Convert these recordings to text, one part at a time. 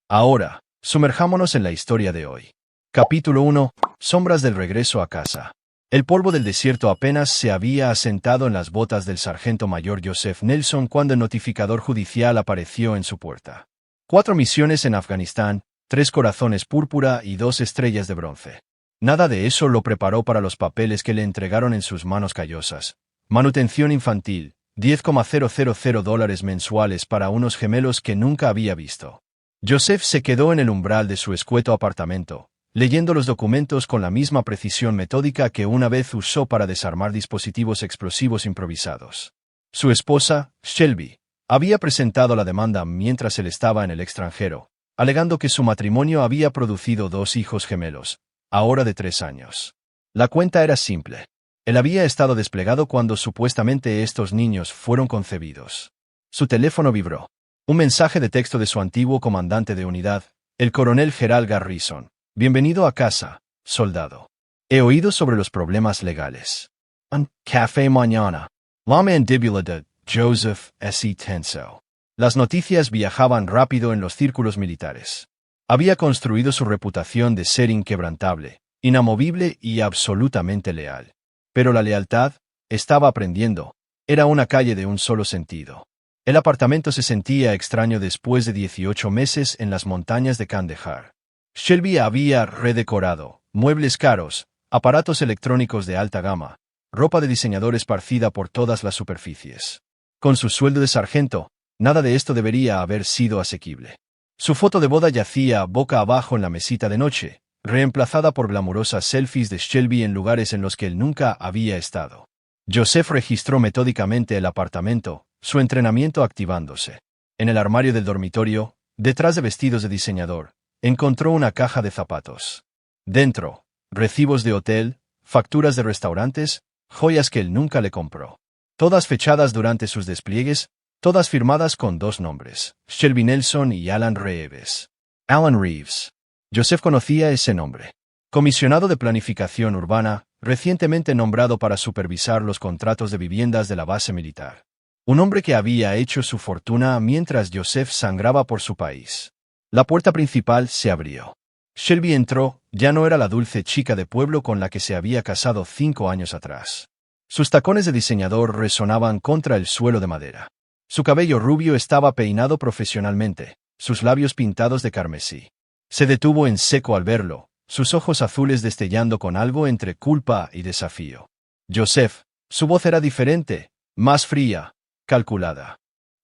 Ahora, sumerjámonos en la historia de hoy. Capítulo 1. Sombras del regreso a casa. El polvo del desierto apenas se había asentado en las botas del sargento mayor Joseph Nelson cuando el notificador judicial apareció en su puerta. 4 misiones en Afganistán, 3 corazones púrpura y 2 estrellas de bronce. Nada de eso lo preparó para los papeles que le entregaron en sus manos callosas. Manutención infantil, $10,000 mensuales para unos gemelos que nunca había visto. Joseph se quedó en el umbral de su escueto apartamento, leyendo los documentos con la misma precisión metódica que una vez usó para desarmar dispositivos explosivos improvisados. Su esposa, Shelby, había presentado la demanda mientras él estaba en el extranjero, alegando que su matrimonio había producido 2 hijos gemelos, ahora de 3 años. La cuenta era simple. Él había estado desplegado cuando supuestamente estos niños fueron concebidos. Su teléfono vibró. Un mensaje de texto de su antiguo comandante de unidad, el coronel Gerald Garrison. Bienvenido a casa, soldado. He oído sobre los problemas legales. Un café mañana. La mandíbula de Joseph S. Tenso. Las noticias viajaban rápido en los círculos militares. Había construido su reputación de ser inquebrantable, inamovible y absolutamente leal. Pero la lealtad, estaba aprendiendo, era una calle de un solo sentido. El apartamento se sentía extraño después de 18 meses en las montañas de Kandahar. Shelby había redecorado, muebles caros, aparatos electrónicos de alta gama, ropa de diseñador esparcida por todas las superficies. Con su sueldo de sargento, nada de esto debería haber sido asequible. Su foto de boda yacía boca abajo en la mesita de noche, reemplazada por glamurosas selfies de Shelby en lugares en los que él nunca había estado. Joseph registró metódicamente el apartamento, su entrenamiento activándose. En el armario del dormitorio, detrás de vestidos de diseñador, encontró una caja de zapatos. Dentro, recibos de hotel, facturas de restaurantes, joyas que él nunca le compró. Todas fechadas durante sus despliegues, todas firmadas con 2 nombres, Shelby Nelson y Alan Reeves. Alan Reeves. Joseph conocía ese nombre. Comisionado de Planificación Urbana, recientemente nombrado para supervisar los contratos de viviendas de la base militar. Un hombre que había hecho su fortuna mientras Joseph sangraba por su país. La puerta principal se abrió. Shelby entró, ya no era la dulce chica de pueblo con la que se había casado 5 años atrás. Sus tacones de diseñador resonaban contra el suelo de madera. Su cabello rubio estaba peinado profesionalmente, sus labios pintados de carmesí. Se detuvo en seco al verlo, sus ojos azules destellando con algo entre culpa y desafío. Joseph, su voz era diferente, más fría, calculada.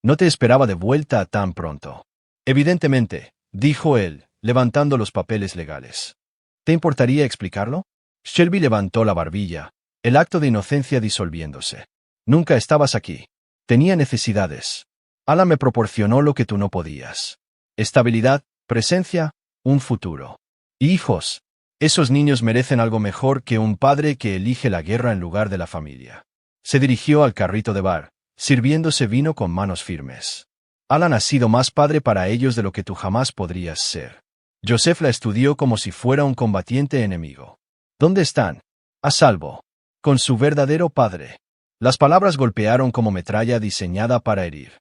No te esperaba de vuelta tan pronto. Evidentemente, dijo él, levantando los papeles legales. ¿Te importaría explicarlo? Shelby levantó la barbilla, el acto de inocencia disolviéndose. Nunca estabas aquí. Tenía necesidades. Alan me proporcionó lo que tú no podías. Estabilidad, presencia, un futuro. Hijos. Esos niños merecen algo mejor que un padre que elige la guerra en lugar de la familia. Se dirigió al carrito de bar, sirviéndose vino con manos firmes. Alan ha sido más padre para ellos de lo que tú jamás podrías ser. Joseph la estudió como si fuera un combatiente enemigo. ¿Dónde están? A salvo. Con su verdadero padre. Las palabras golpearon como metralla diseñada para herir.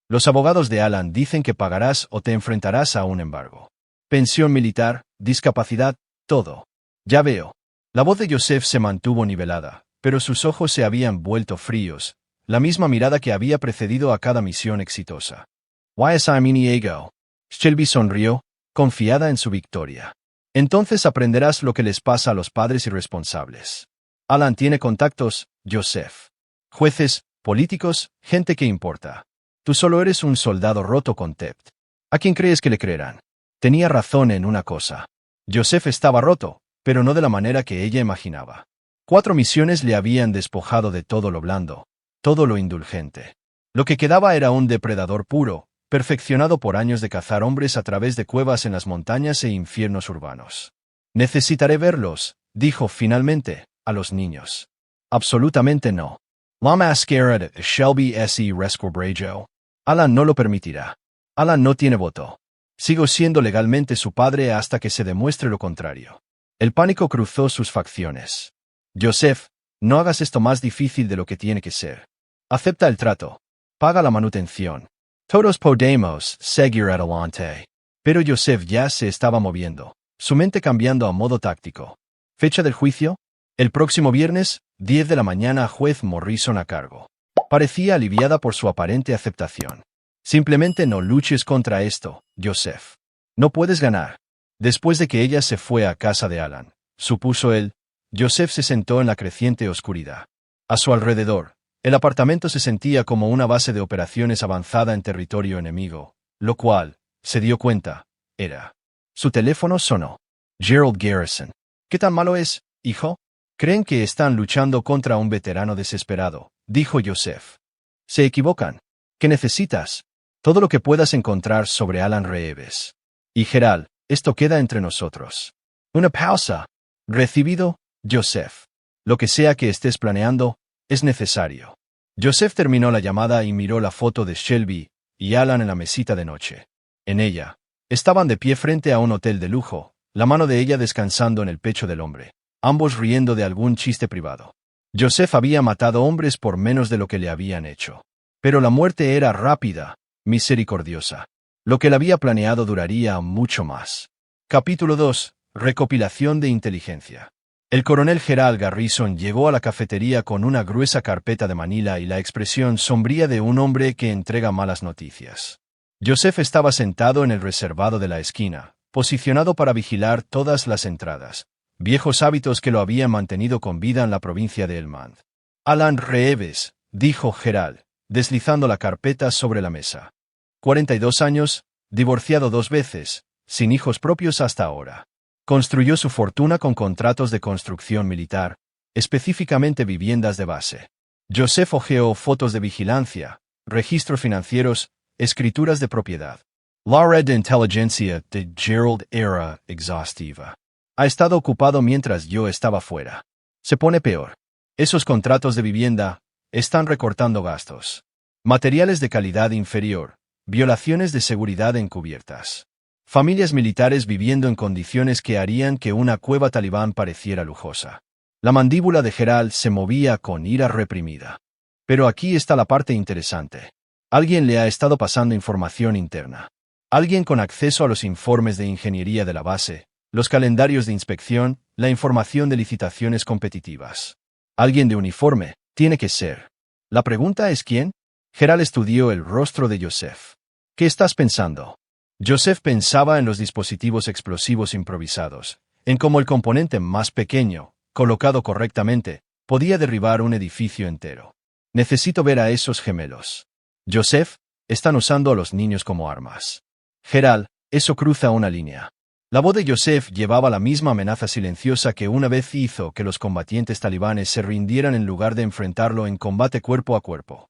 Los abogados de Alan dicen que pagarás o te enfrentarás a un embargo. Pensión militar, discapacidad, todo. Ya veo. La voz de Joseph se mantuvo nivelada, pero sus ojos se habían vuelto fríos, la misma mirada que había precedido a cada misión exitosa. Ego. Shelby sonrió, confiada en su victoria. Entonces aprenderás lo que les pasa a los padres irresponsables. Alan tiene contactos, Joseph. Jueces, políticos, gente que importa. Tú solo eres un soldado roto con TEPT. ¿A quién crees que le creerán? Tenía razón en una cosa. Joseph estaba roto, pero no de la manera que ella imaginaba. 4 misiones le habían despojado de todo lo blando, todo lo indulgente. Lo que quedaba era un depredador puro, perfeccionado por años de cazar hombres a través de cuevas en las montañas e infiernos urbanos. Necesitaré verlos, dijo finalmente, a los niños. Absolutamente no. La mascara de Shelby S. Rescobrajo. Alan no lo permitirá. Alan no tiene voto. Sigo siendo legalmente su padre hasta que se demuestre lo contrario. El pánico cruzó sus facciones. Joseph, no hagas esto más difícil de lo que tiene que ser. Acepta el trato. Paga la manutención. Todos podemos seguir adelante. Pero Joseph ya se estaba moviendo, su mente cambiando a modo táctico. ¿Fecha del juicio? El próximo viernes, 10 de la mañana, juez Morrison a cargo. Parecía aliviada por su aparente aceptación. Simplemente no luches contra esto, Joseph. No puedes ganar. Después de que ella se fue a casa de Alan, supuso él, Joseph se sentó en la creciente oscuridad. A su alrededor, el apartamento se sentía como una base de operaciones avanzada en territorio enemigo, lo cual, se dio cuenta, era. Su teléfono sonó. Gerald Garrison. ¿Qué tan malo es, hijo? Creen que están luchando contra un veterano desesperado, dijo Joseph. Se equivocan. ¿Qué necesitas? Todo lo que puedas encontrar sobre Alan Reeves. Y Gerald, esto queda entre nosotros. Una pausa. Recibido, Joseph. Lo que sea que estés planeando, es necesario. Joseph terminó la llamada y miró la foto de Shelby y Alan en la mesita de noche. En ella, estaban de pie frente a un hotel de lujo, la mano de ella descansando en el pecho del hombre, ambos riendo de algún chiste privado. Joseph había matado hombres por menos de lo que le habían hecho. Pero la muerte era rápida, misericordiosa. Lo que él había planeado duraría mucho más. Capítulo 2. Recopilación de inteligencia. El coronel Gerald Garrison llegó a la cafetería con una gruesa carpeta de Manila y la expresión sombría de un hombre que entrega malas noticias. Joseph estaba sentado en el reservado de la esquina, posicionado para vigilar todas las entradas, viejos hábitos que lo habían mantenido con vida en la provincia de Helmand. Alan Reeves, dijo Gerald, deslizando la carpeta sobre la mesa. 42 años, divorciado 2 veces, sin hijos propios hasta ahora. Construyó su fortuna con contratos de construcción militar, específicamente viviendas de base. Joseph hojeó fotos de vigilancia, registros financieros, escrituras de propiedad. La red de inteligencia de Gerald era exhaustiva. Ha estado ocupado mientras yo estaba fuera. Se pone peor. Esos contratos de vivienda están recortando gastos. Materiales de calidad inferior, violaciones de seguridad encubiertas. Familias militares viviendo en condiciones que harían que una cueva talibán pareciera lujosa. La mandíbula de Gerald se movía con ira reprimida. Pero aquí está la parte interesante. Alguien le ha estado pasando información interna. Alguien con acceso a los informes de ingeniería de la base, los calendarios de inspección, la información de licitaciones competitivas. Alguien de uniforme, tiene que ser. La pregunta es ¿quién? Gerald estudió el rostro de Joseph. ¿Qué estás pensando? Joseph pensaba en los dispositivos explosivos improvisados, en cómo el componente más pequeño, colocado correctamente, podía derribar un edificio entero. Necesito ver a esos gemelos. Joseph, están usando a los niños como armas. Gerald, eso cruza una línea. La voz de Joseph llevaba la misma amenaza silenciosa que una vez hizo que los combatientes talibanes se rindieran en lugar de enfrentarlo en combate cuerpo a cuerpo.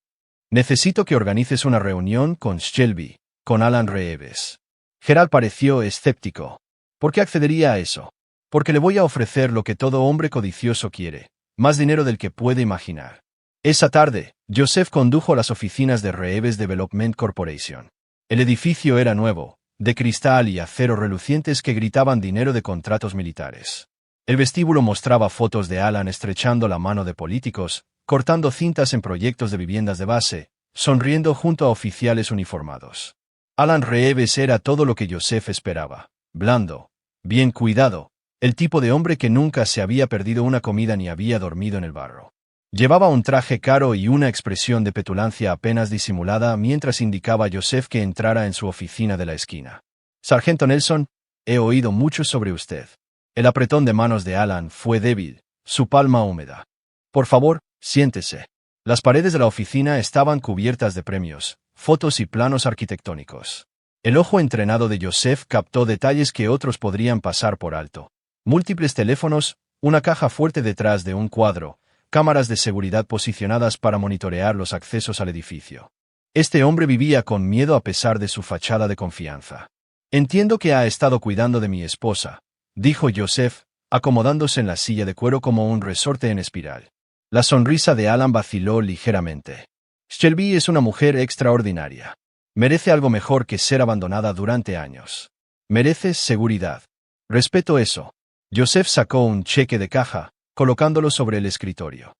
Necesito que organices una reunión con Shelby, con Alan Reeves. Gerald pareció escéptico. ¿Por qué accedería a eso? Porque le voy a ofrecer lo que todo hombre codicioso quiere, más dinero del que puede imaginar. Esa tarde, Joseph condujo a las oficinas de Reeves Development Corporation. El edificio era nuevo, de cristal y acero relucientes que gritaban dinero de contratos militares. El vestíbulo mostraba fotos de Alan estrechando la mano de políticos, cortando cintas en proyectos de viviendas de base, sonriendo junto a oficiales uniformados. Alan Reeves era todo lo que Joseph esperaba, blando, bien cuidado, el tipo de hombre que nunca se había perdido una comida ni había dormido en el barro. Llevaba un traje caro y una expresión de petulancia apenas disimulada mientras indicaba a Joseph que entrara en su oficina de la esquina. Sargento Nelson, he oído mucho sobre usted. El apretón de manos de Alan fue débil, su palma húmeda. Por favor, siéntese. Las paredes de la oficina estaban cubiertas de premios, fotos y planos arquitectónicos. El ojo entrenado de Joseph captó detalles que otros podrían pasar por alto. Múltiples teléfonos, una caja fuerte detrás de un cuadro, cámaras de seguridad posicionadas para monitorear los accesos al edificio. Este hombre vivía con miedo a pesar de su fachada de confianza. Entiendo que ha estado cuidando de mi esposa, dijo Joseph, acomodándose en la silla de cuero como un resorte en espiral. La sonrisa de Alan vaciló ligeramente. Shelby es una mujer extraordinaria. Merece algo mejor que ser abandonada durante años. Merece seguridad. Respeto eso. Joseph sacó un cheque de caja, colocándolo sobre el escritorio.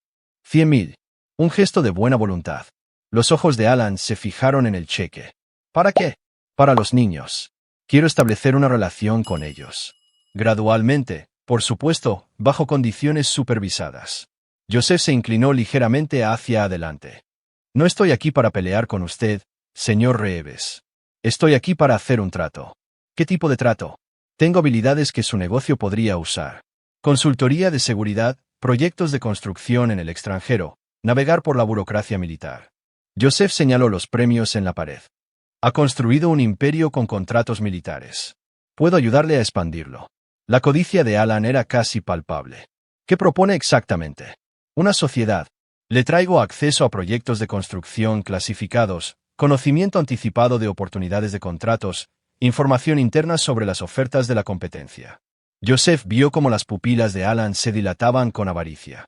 100.000. Un gesto de buena voluntad. Los ojos de Alan se fijaron en el cheque. ¿Para qué? Para los niños. Quiero establecer una relación con ellos. Gradualmente, por supuesto, bajo condiciones supervisadas. Joseph se inclinó ligeramente hacia adelante. No estoy aquí para pelear con usted, señor Reeves. Estoy aquí para hacer un trato. ¿Qué tipo de trato? Tengo habilidades que su negocio podría usar. Consultoría de seguridad, proyectos de construcción en el extranjero, navegar por la burocracia militar. Joseph señaló los premios en la pared. Ha construido un imperio con contratos militares. Puedo ayudarle a expandirlo. La codicia de Alan era casi palpable. ¿Qué propone exactamente? Una sociedad. Le traigo acceso a proyectos de construcción clasificados, conocimiento anticipado de oportunidades de contratos, información interna sobre las ofertas de la competencia. Joseph vio cómo las pupilas de Alan se dilataban con avaricia.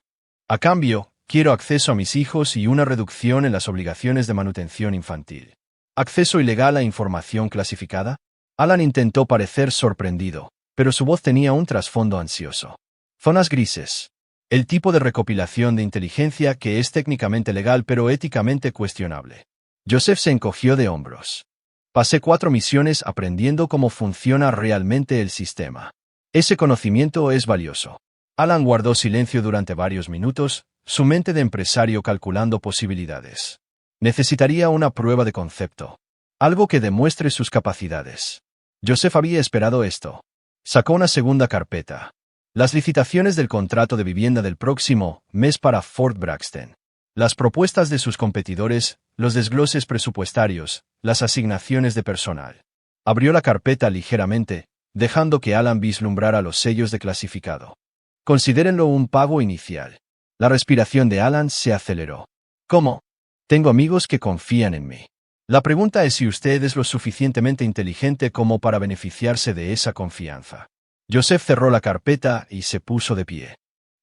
A cambio, quiero acceso a mis hijos y una reducción en las obligaciones de manutención infantil. ¿Acceso ilegal a información clasificada? Alan intentó parecer sorprendido, pero su voz tenía un trasfondo ansioso. Zonas grises. El tipo de recopilación de inteligencia que es técnicamente legal pero éticamente cuestionable. Joseph se encogió de hombros. Pasé 4 misiones aprendiendo cómo funciona realmente el sistema. Ese conocimiento es valioso. Alan guardó silencio durante varios minutos, su mente de empresario calculando posibilidades. Necesitaría una prueba de concepto. Algo que demuestre sus capacidades. Joseph había esperado esto. Sacó una segunda carpeta. Las licitaciones del contrato de vivienda del próximo mes para Fort Braxton. Las propuestas de sus competidores, los desgloses presupuestarios, las asignaciones de personal. Abrió la carpeta ligeramente, dejando que Alan vislumbrara los sellos de clasificado. Considérenlo un pago inicial. La respiración de Alan se aceleró. ¿Cómo? Tengo amigos que confían en mí. La pregunta es si usted es lo suficientemente inteligente como para beneficiarse de esa confianza. Joseph cerró la carpeta y se puso de pie.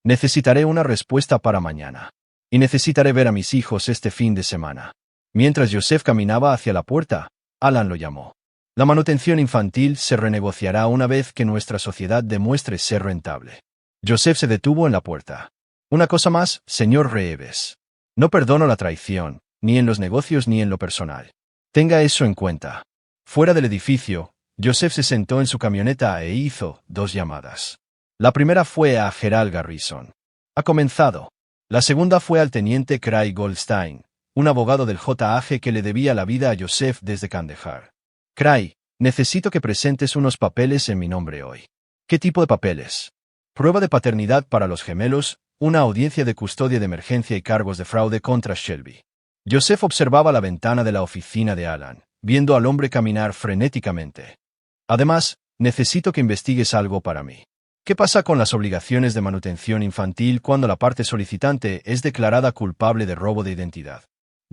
Necesitaré una respuesta para mañana. Y necesitaré ver a mis hijos este fin de semana. Mientras Joseph caminaba hacia la puerta, Alan lo llamó. La manutención infantil se renegociará una vez que nuestra sociedad demuestre ser rentable. Joseph se detuvo en la puerta. Una cosa más, señor Reeves. No perdono la traición, ni en los negocios ni en lo personal. Tenga eso en cuenta. Fuera del edificio, Joseph se sentó en su camioneta e hizo 2 llamadas. La primera fue a Gerald Garrison. Ha comenzado. La segunda fue al teniente Craig Goldstein, un abogado del JAG que le debía la vida a Joseph desde Kandahar. Craig, necesito que presentes unos papeles en mi nombre hoy. ¿Qué tipo de papeles? Prueba de paternidad para los gemelos, una audiencia de custodia de emergencia y cargos de fraude contra Shelby. Joseph observaba la ventana de la oficina de Alan, viendo al hombre caminar frenéticamente. Además, necesito que investigues algo para mí. ¿Qué pasa con las obligaciones de manutención infantil cuando la parte solicitante es declarada culpable de robo de identidad?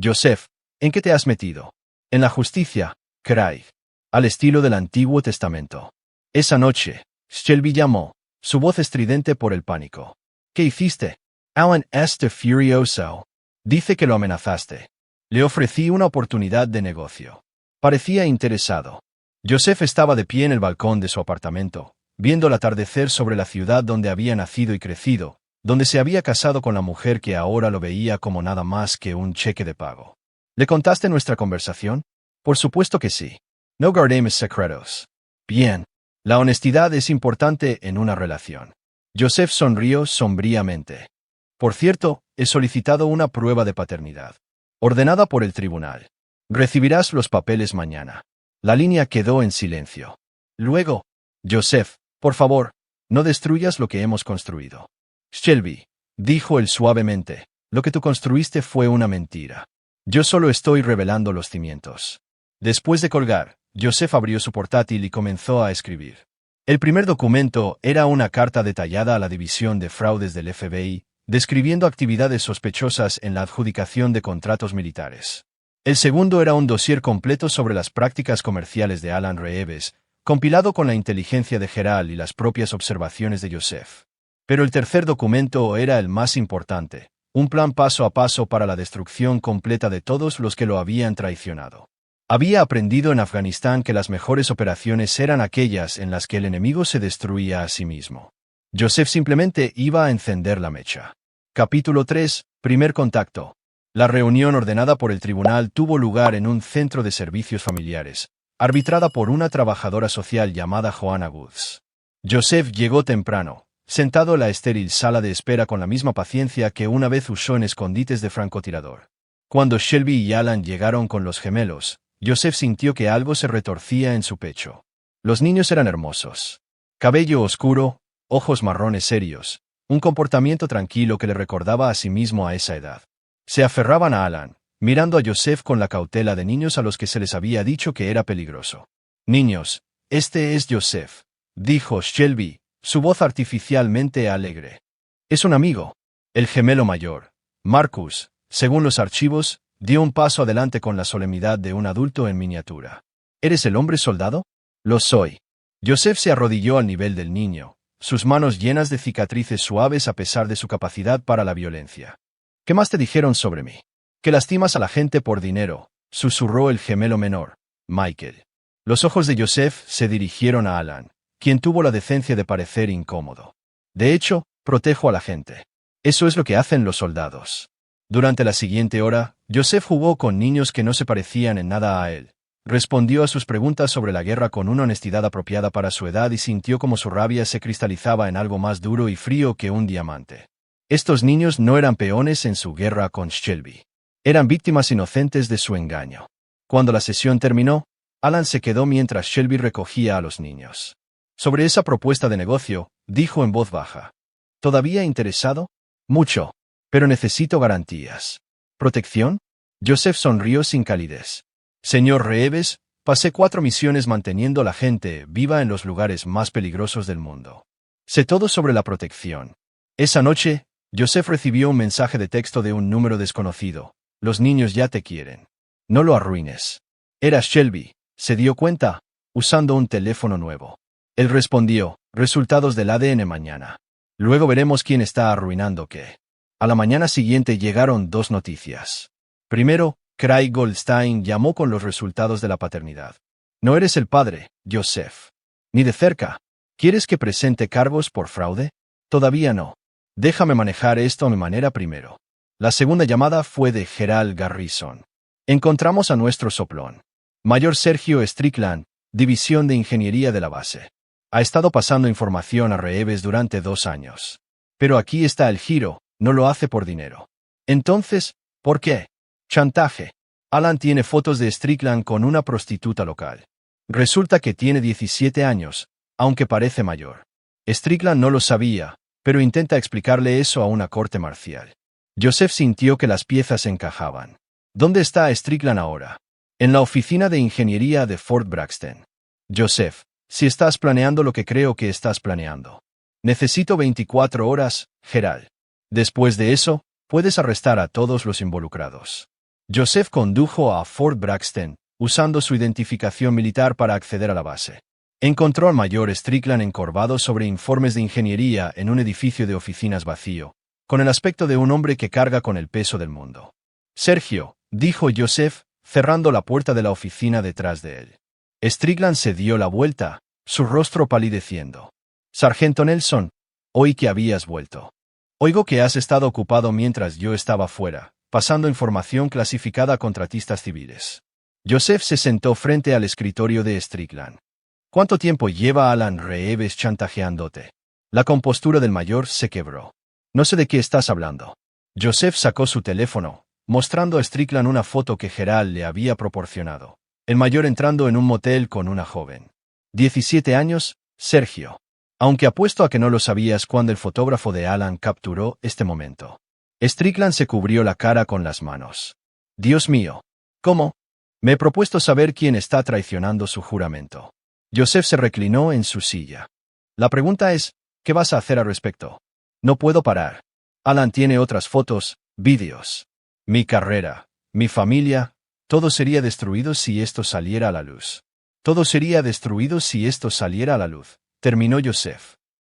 Joseph, ¿en qué te has metido? En la justicia, Craig. Al estilo del Antiguo Testamento. Esa noche, Shelby llamó, su voz estridente por el pánico. ¿Qué hiciste? Alan está furioso. Dice que lo amenazaste. Le ofrecí una oportunidad de negocio. Parecía interesado. Joseph estaba de pie en el balcón de su apartamento, viendo el atardecer sobre la ciudad donde había nacido y crecido, donde se había casado con la mujer que ahora lo veía como nada más que un cheque de pago. ¿Le contaste nuestra conversación? Por supuesto que sí. No guardemos secretos. Bien. La honestidad es importante en una relación. Joseph sonrió sombríamente. Por cierto, he solicitado una prueba de paternidad. Ordenada por el tribunal. Recibirás los papeles mañana. La línea quedó en silencio. Luego, Joseph, por favor, no destruyas lo que hemos construido. Shelby, dijo él suavemente, lo que tú construiste fue una mentira. Yo solo estoy revelando los cimientos. Después de colgar, Joseph abrió su portátil y comenzó a escribir. El primer documento era una carta detallada a la División de Fraudes del FBI, describiendo actividades sospechosas en la adjudicación de contratos militares. El segundo era un dossier completo sobre las prácticas comerciales de Alan Reeves, compilado con la inteligencia de Gerald y las propias observaciones de Joseph. Pero el tercer documento era el más importante, un plan paso a paso para la destrucción completa de todos los que lo habían traicionado. Había aprendido en Afganistán que las mejores operaciones eran aquellas en las que el enemigo se destruía a sí mismo. Joseph simplemente iba a encender la mecha. Capítulo 3. Primer contacto. La reunión ordenada por el tribunal tuvo lugar en un centro de servicios familiares, arbitrada por una trabajadora social llamada Joanna Woods. Joseph llegó temprano, sentado en la estéril sala de espera con la misma paciencia que una vez usó en escondites de francotirador. Cuando Shelby y Alan llegaron con los gemelos, Joseph sintió que algo se retorcía en su pecho. Los niños eran hermosos. Cabello oscuro, ojos marrones serios, un comportamiento tranquilo que le recordaba a sí mismo a esa edad. Se aferraban a Alan, mirando a Joseph con la cautela de niños a los que se les había dicho que era peligroso. Niños, este es Joseph, dijo Shelby, su voz artificialmente alegre. Es un amigo. El gemelo mayor, Marcus, según los archivos, dio un paso adelante con la solemnidad de un adulto en miniatura. ¿Eres el hombre soldado? Lo soy. Joseph se arrodilló al nivel del niño, sus manos llenas de cicatrices suaves a pesar de su capacidad para la violencia. ¿Qué más te dijeron sobre mí? Que lastimas a la gente por dinero, susurró el gemelo menor, Michael. Los ojos de Joseph se dirigieron a Alan, quien tuvo la decencia de parecer incómodo. De hecho, protejo a la gente. Eso es lo que hacen los soldados. Durante la siguiente hora, Joseph jugó con niños que no se parecían en nada a él. Respondió a sus preguntas sobre la guerra con una honestidad apropiada para su edad y sintió como su rabia se cristalizaba en algo más duro y frío que un diamante. Estos niños no eran peones en su guerra con Shelby. Eran víctimas inocentes de su engaño. Cuando la sesión terminó, Alan se quedó mientras Shelby recogía a los niños. Sobre esa propuesta de negocio, dijo en voz baja. ¿Todavía interesado? Mucho. Pero necesito garantías. ¿Protección? Joseph sonrió sin calidez. Señor Reeves, pasé 4 misiones manteniendo a la gente viva en los lugares más peligrosos del mundo. Sé todo sobre la protección. Esa noche, Joseph recibió un mensaje de texto de un número desconocido. Los niños ya te quieren. No lo arruines. Era Shelby, se dio cuenta, usando un teléfono nuevo. Él respondió, resultados del ADN mañana. Luego veremos quién está arruinando qué. A la mañana siguiente llegaron 2 noticias. Primero, Craig Goldstein llamó con los resultados de la paternidad. No eres el padre, Joseph. Ni de cerca. ¿Quieres que presente cargos por fraude? Todavía no. Déjame manejar esto a mi manera primero. La segunda llamada fue de Gerald Garrison. Encontramos a nuestro soplón. Mayor Sergio Strickland, División de Ingeniería de la base. Ha estado pasando información a Reeves durante 2 años. Pero aquí está el giro, no lo hace por dinero. Entonces, ¿por qué? Chantaje. Alan tiene fotos de Strickland con una prostituta local. Resulta que tiene 17 años, aunque parece mayor. Strickland no lo sabía, pero intenta explicarle eso a una corte marcial. Joseph sintió que las piezas encajaban. ¿Dónde está Strickland ahora? En la oficina de ingeniería de Fort Braxton. Joseph, si estás planeando lo que creo que estás planeando. Necesito 24 horas, Gerald. Después de eso, puedes arrestar a todos los involucrados. Joseph condujo a Fort Braxton, usando su identificación militar para acceder a la base. Encontró al mayor Strickland encorvado sobre informes de ingeniería en un edificio de oficinas vacío, con el aspecto de un hombre que carga con el peso del mundo. Sergio, dijo Joseph, cerrando la puerta de la oficina detrás de él. Strickland se dio la vuelta, su rostro palideciendo. Sargento Nelson, oí que habías vuelto. Oigo que has estado ocupado mientras yo estaba fuera, pasando información clasificada a contratistas civiles. Joseph se sentó frente al escritorio de Strickland. ¿Cuánto tiempo lleva Alan Reeves chantajeándote? La compostura del mayor se quebró. No sé de qué estás hablando. Joseph sacó su teléfono, mostrando a Strickland una foto que Gerald le había proporcionado. El mayor entrando en un motel con una joven. 17 años, Sergio. Aunque apuesto a que no lo sabías cuando el fotógrafo de Alan capturó este momento. Strickland se cubrió la cara con las manos. Dios mío. ¿Cómo? Me he propuesto saber quién está traicionando su juramento. Joseph se reclinó en su silla. La pregunta es, ¿qué vas a hacer al respecto? No puedo parar. Alan tiene otras fotos, vídeos. Mi carrera, mi familia, todo sería destruido si esto saliera a la luz. Todo sería destruido si esto saliera a la luz, terminó Joseph.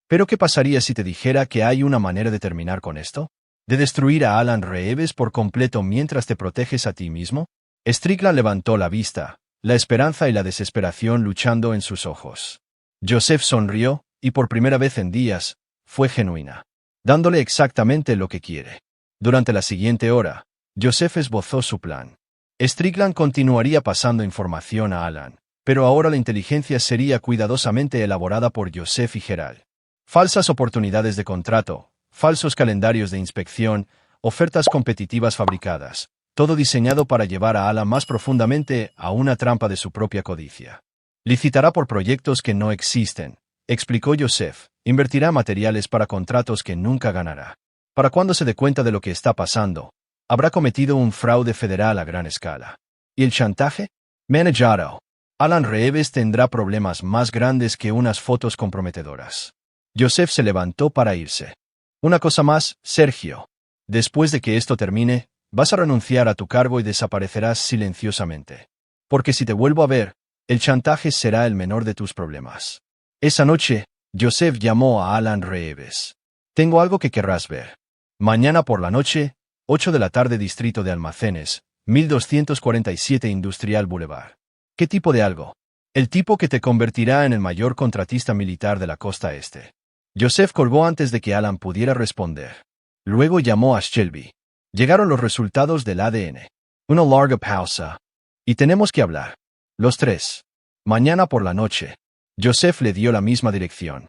¿Pero qué pasaría si te dijera que hay una manera de terminar con esto? ¿De destruir a Alan Reeves por completo mientras te proteges a ti mismo? Strickland levantó la vista, la esperanza y la desesperación luchando en sus ojos. Joseph sonrió, y por primera vez en días, fue genuina, dándole exactamente lo que quiere. Durante la siguiente hora, Joseph esbozó su plan. Strickland continuaría pasando información a Alan, pero ahora la inteligencia sería cuidadosamente elaborada por Joseph y Gerald. Falsas oportunidades de contrato, falsos calendarios de inspección, ofertas competitivas fabricadas, todo diseñado para llevar a Alan más profundamente a una trampa de su propia codicia. Licitará por proyectos que no existen, explicó Joseph, invertirá materiales para contratos que nunca ganará. Para cuando se dé cuenta de lo que está pasando, habrá cometido un fraude federal a gran escala. ¿Y el chantaje? Manejado. Alan Reeves tendrá problemas más grandes que unas fotos comprometedoras. Joseph se levantó para irse. Una cosa más, Sergio. Después de que esto termine, vas a renunciar a tu cargo y desaparecerás silenciosamente. Porque si te vuelvo a ver, el chantaje será el menor de tus problemas. Esa noche, Joseph llamó a Alan Reeves. Tengo algo que querrás ver. Mañana por la noche, 8 de la tarde, Distrito de Almacenes, 1247 Industrial Boulevard. ¿Qué tipo de algo? El tipo que te convertirá en el mayor contratista militar de la costa este. Joseph colgó antes de que Alan pudiera responder. Luego llamó a Shelby. Llegaron los resultados del ADN. Una larga pausa. Y tenemos que hablar. Los tres. Mañana por la noche. Joseph le dio la misma dirección.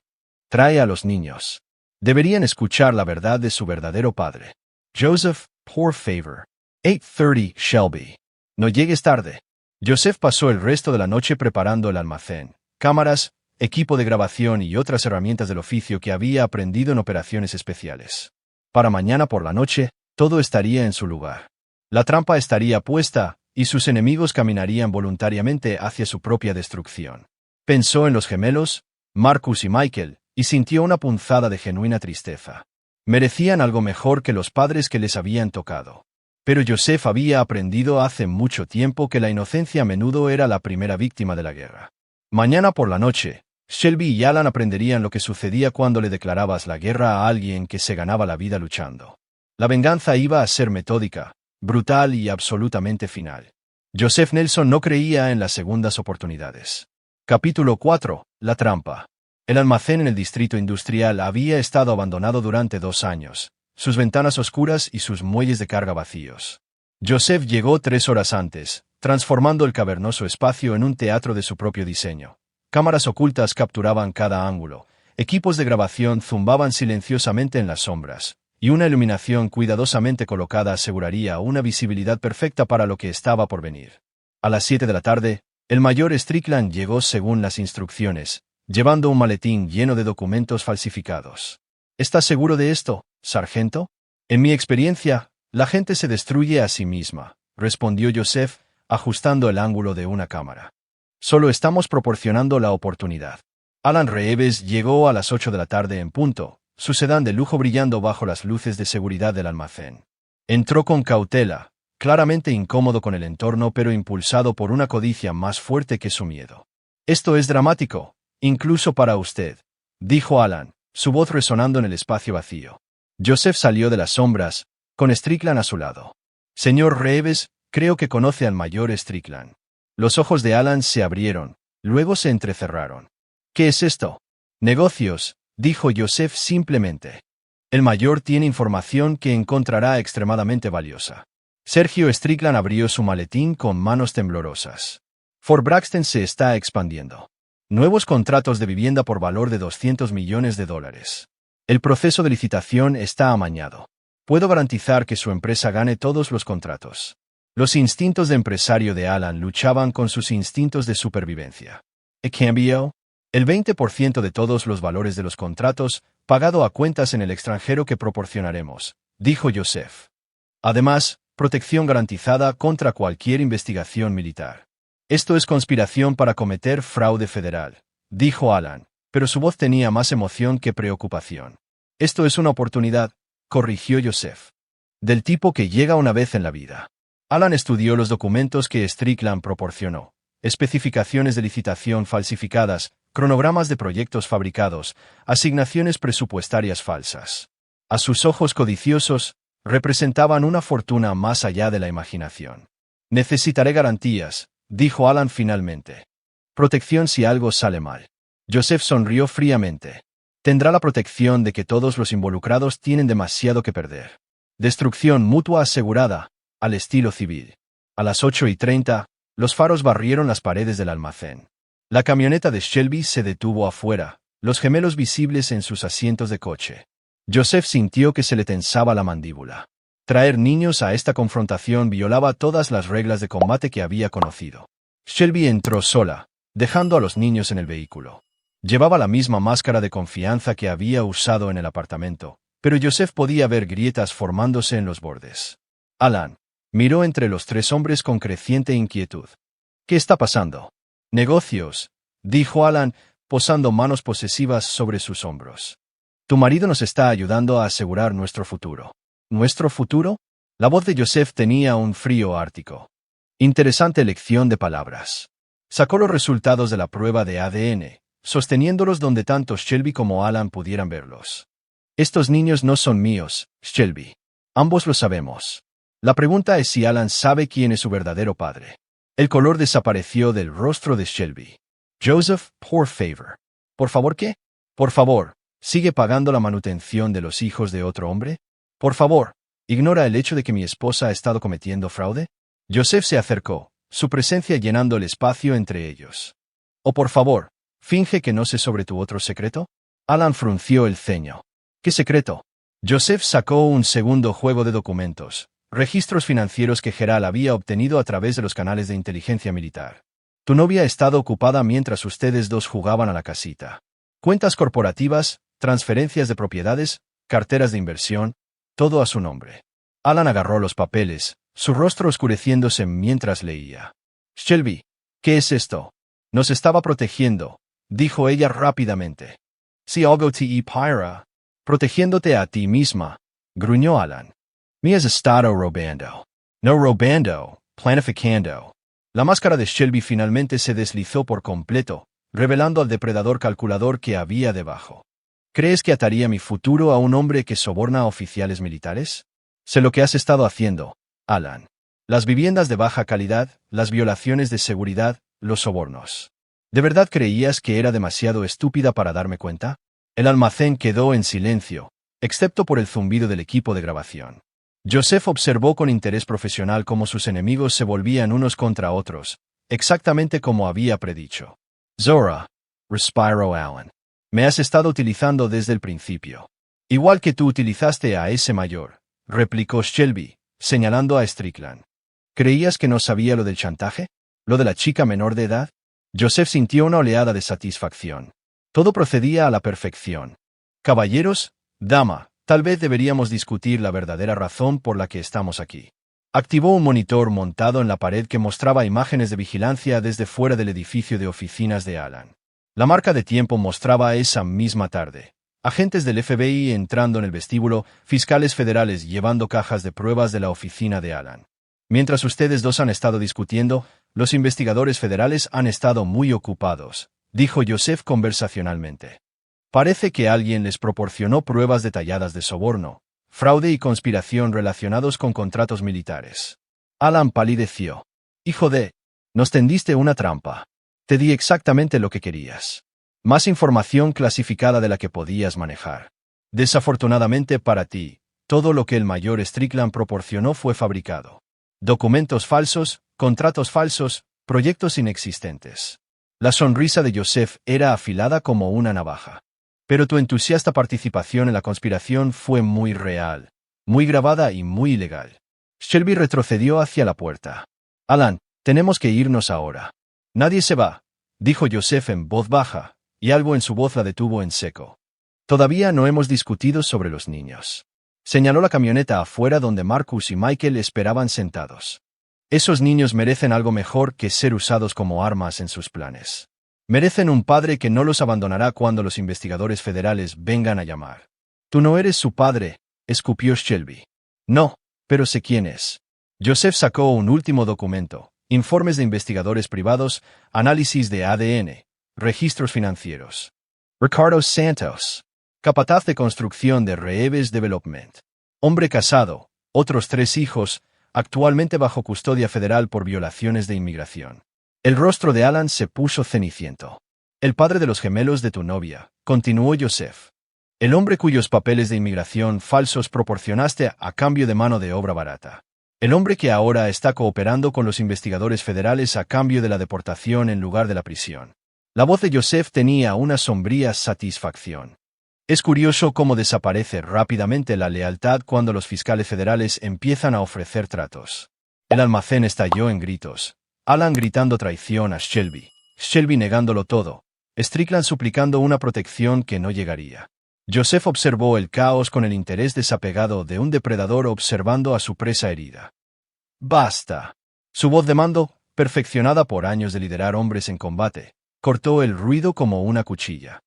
Trae a los niños. Deberían escuchar la verdad de su verdadero padre. Joseph, por favor. 8:30, Shelby. No llegues tarde. Joseph pasó el resto de la noche preparando el almacén, cámaras, equipo de grabación y otras herramientas del oficio que había aprendido en operaciones especiales. Para mañana por la noche, todo estaría en su lugar. La trampa estaría puesta, y sus enemigos caminarían voluntariamente hacia su propia destrucción. Pensó en los gemelos, Marcus y Michael, y sintió una punzada de genuina tristeza. Merecían algo mejor que los padres que les habían tocado. Pero Joseph había aprendido hace mucho tiempo que la inocencia a menudo era la primera víctima de la guerra. Mañana por la noche, Shelby y Alan aprenderían lo que sucedía cuando le declarabas la guerra a alguien que se ganaba la vida luchando. La venganza iba a ser metódica, brutal y absolutamente final. Joseph Nelson no creía en las segundas oportunidades. Capítulo 4. La trampa. El almacén en el distrito industrial había estado abandonado durante 2 años, sus ventanas oscuras y sus muelles de carga vacíos. Joseph llegó 3 horas antes, transformando el cavernoso espacio en un teatro de su propio diseño. Cámaras ocultas capturaban cada ángulo, equipos de grabación zumbaban silenciosamente en las sombras, y una iluminación cuidadosamente colocada aseguraría una visibilidad perfecta para lo que estaba por venir. A las 7 de la tarde, el mayor Strickland llegó según las instrucciones, llevando un maletín lleno de documentos falsificados. ¿Estás seguro de esto, sargento? En mi experiencia, la gente se destruye a sí misma, respondió Joseph, ajustando el ángulo de una cámara. Solo estamos proporcionando la oportunidad. Alan Reeves llegó a las 8 de la tarde en punto, su sedán de lujo brillando bajo las luces de seguridad del almacén. Entró con cautela, claramente incómodo con el entorno pero impulsado por una codicia más fuerte que su miedo. Esto es dramático, incluso para usted, dijo Alan, su voz resonando en el espacio vacío. Joseph salió de las sombras, con Strickland a su lado. Señor Reeves, creo que conoce al mayor Strickland. Los ojos de Alan se abrieron, luego se entrecerraron. ¿Qué es esto? Negocios, dijo Joseph simplemente. El mayor tiene información que encontrará extremadamente valiosa. Sergio Strickland abrió su maletín con manos temblorosas. Fort Braxton se está expandiendo. Nuevos contratos de vivienda por valor de $200 millones. El proceso de licitación está amañado. Puedo garantizar que su empresa gane todos los contratos. Los instintos de empresario de Alan luchaban con sus instintos de supervivencia. ¿A cambio? El 20% de todos los valores de los contratos, pagado a cuentas en el extranjero que proporcionaremos, dijo Joseph. Además, protección garantizada contra cualquier investigación militar. Esto es conspiración para cometer fraude federal, dijo Alan, pero su voz tenía más emoción que preocupación. Esto es una oportunidad, corrigió Joseph. Del tipo que llega una vez en la vida. Alan estudió los documentos que Strickland proporcionó, especificaciones de licitación falsificadas, cronogramas de proyectos fabricados, asignaciones presupuestarias falsas. A sus ojos codiciosos, representaban una fortuna más allá de la imaginación. Necesitaré garantías, dijo Alan finalmente. Protección si algo sale mal. Joseph sonrió fríamente. Tendrá la protección de que todos los involucrados tienen demasiado que perder. Destrucción mutua asegurada, al estilo civil. A las 8:30, Los faros barrieron las paredes del almacén. La camioneta de Shelby se detuvo afuera, los gemelos visibles en sus asientos de coche. Joseph sintió que se le tensaba la mandíbula. Traer niños a esta confrontación violaba todas las reglas de combate que había conocido. Shelby entró sola, dejando a los niños en el vehículo. Llevaba la misma máscara de confianza que había usado en el apartamento, pero Joseph podía ver grietas formándose en los bordes. Alan miró entre los tres hombres con creciente inquietud. ¿Qué está pasando? Negocios, dijo Alan, posando manos posesivas sobre sus hombros. Tu marido nos está ayudando a asegurar nuestro futuro. ¿Nuestro futuro? La voz de Joseph tenía un frío ártico. Interesante elección de palabras. Sacó los resultados de la prueba de ADN, sosteniéndolos donde tanto Shelby como Alan pudieran verlos. Estos niños no son míos, Shelby. Ambos lo sabemos. La pregunta es si Alan sabe quién es su verdadero padre. El color desapareció del rostro de Shelby. Joseph, por favor. ¿Por favor qué? Por favor, ¿sigue pagando la manutención de los hijos de otro hombre? Por favor, ¿ignora el hecho de que mi esposa ha estado cometiendo fraude? Joseph se acercó, su presencia llenando el espacio entre ellos. O por favor, ¿finge que no sé sobre tu otro secreto? Alan frunció el ceño. ¿Qué secreto? Joseph sacó un segundo juego de documentos, registros financieros que Gerald había obtenido a través de los canales de inteligencia militar. Tu novia ha estado ocupada mientras ustedes dos jugaban a la casita. Cuentas corporativas, transferencias de propiedades, carteras de inversión, todo a su nombre. Alan agarró los papeles, su rostro oscureciéndose mientras leía. Shelby, ¿qué es esto? Nos estaba protegiendo, dijo ella rápidamente. Si algo te pyra. Protegiéndote a ti misma, gruñó Alan. Me has estado robando. No robando, planificando. La máscara de Shelby finalmente se deslizó por completo, revelando al depredador calculador que había debajo. ¿Crees que ataría mi futuro a un hombre que soborna a oficiales militares? Sé lo que has estado haciendo, Alan. Las viviendas de baja calidad, las violaciones de seguridad, los sobornos. ¿De verdad creías que era demasiado estúpida para darme cuenta? El almacén quedó en silencio, excepto por el zumbido del equipo de grabación. Joseph observó con interés profesional cómo sus enemigos se volvían unos contra otros, exactamente como había predicho. Zora, respiró Alan. Me has estado utilizando desde el principio. Igual que tú utilizaste a ese mayor, replicó Shelby, señalando a Strickland. ¿Creías que no sabía lo del chantaje? ¿Lo de la chica menor de edad? Joseph sintió una oleada de satisfacción. Todo procedía a la perfección. Caballeros, dama, tal vez deberíamos discutir la verdadera razón por la que estamos aquí. Activó un monitor montado en la pared que mostraba imágenes de vigilancia desde fuera del edificio de oficinas de Alan. La marca de tiempo mostraba esa misma tarde. Agentes del FBI entrando en el vestíbulo, fiscales federales llevando cajas de pruebas de la oficina de Alan. Mientras ustedes dos han estado discutiendo, los investigadores federales han estado muy ocupados, dijo Joseph conversacionalmente. Parece que alguien les proporcionó pruebas detalladas de soborno, fraude y conspiración relacionados con contratos militares. Alan palideció. Hijo de... Nos tendiste una trampa. Te di exactamente lo que querías. Más información clasificada de la que podías manejar. Desafortunadamente para ti, todo lo que el mayor Strickland proporcionó fue fabricado. Documentos falsos, contratos falsos, proyectos inexistentes. La sonrisa de Joseph era afilada como una navaja. Pero tu entusiasta participación en la conspiración fue muy real, muy grabada y muy ilegal. Shelby retrocedió hacia la puerta. Alan, tenemos que irnos ahora. Nadie se va, dijo Joseph en voz baja, y algo en su voz la detuvo en seco. Todavía no hemos discutido sobre los niños. Señaló la camioneta afuera donde Marcus y Michael esperaban sentados. Esos niños merecen algo mejor que ser usados como armas en sus planes. Merecen un padre que no los abandonará cuando los investigadores federales vengan a llamar. Tú no eres su padre, escupió Shelby. No, pero sé quién es. Joseph sacó un último documento, informes de investigadores privados, análisis de ADN, registros financieros. Ricardo Santos, capataz de construcción de Reeves Development. Hombre casado, otros 3 hijos, actualmente bajo custodia federal por violaciones de inmigración. El rostro de Alan se puso ceniciento. El padre de los gemelos de tu novia, continuó Joseph. El hombre cuyos papeles de inmigración falsos proporcionaste a cambio de mano de obra barata. El hombre que ahora está cooperando con los investigadores federales a cambio de la deportación en lugar de la prisión. La voz de Joseph tenía una sombría satisfacción. Es curioso cómo desaparece rápidamente la lealtad cuando los fiscales federales empiezan a ofrecer tratos. El almacén estalló en gritos. Alan gritando traición a Shelby. Shelby negándolo todo. Strickland suplicando una protección que no llegaría. Joseph observó el caos con el interés desapegado de un depredador observando a su presa herida. ¡Basta! Su voz de mando, perfeccionada por años de liderar hombres en combate, cortó el ruido como una cuchilla.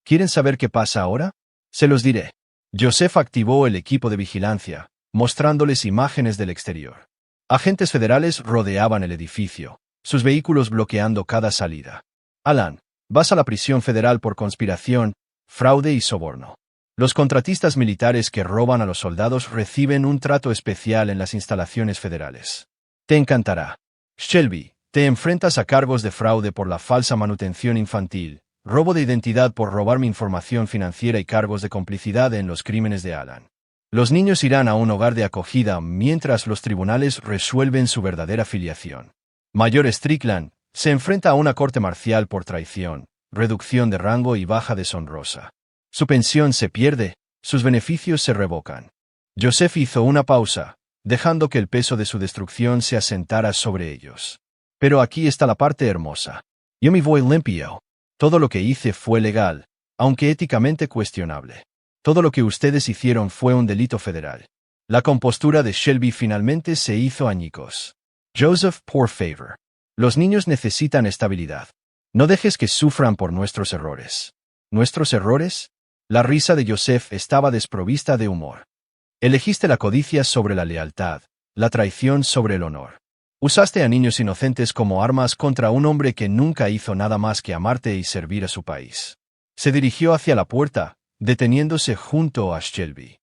¿Quieren saber qué pasa ahora? Se los diré. Joseph activó el equipo de vigilancia, mostrándoles imágenes del exterior. Agentes federales rodeaban el edificio, sus vehículos bloqueando cada salida. Alan, vas a la prisión federal por conspiración, fraude y soborno. Los contratistas militares que roban a los soldados reciben un trato especial en las instalaciones federales. Te encantará. Shelby, te enfrentas a cargos de fraude por la falsa manutención infantil, robo de identidad por robar mi información financiera y cargos de complicidad en los crímenes de Alan. Los niños irán a un hogar de acogida mientras los tribunales resuelven su verdadera filiación. Mayor Strickland se enfrenta a una corte marcial por traición, reducción de rango y baja deshonrosa. Su pensión se pierde, sus beneficios se revocan. Joseph hizo una pausa, dejando que el peso de su destrucción se asentara sobre ellos. Pero aquí está la parte hermosa. Yo me voy limpio. Todo lo que hice fue legal, aunque éticamente cuestionable. Todo lo que ustedes hicieron fue un delito federal. La compostura de Shelby finalmente se hizo añicos. Joseph, por favor. Los niños necesitan estabilidad. No dejes que sufran por nuestros errores. ¿Nuestros errores? La risa de Joseph estaba desprovista de humor. Elegiste la codicia sobre la lealtad, la traición sobre el honor. Usaste a niños inocentes como armas contra un hombre que nunca hizo nada más que amarte y servir a su país. Se dirigió hacia la puerta, deteniéndose junto a Shelby.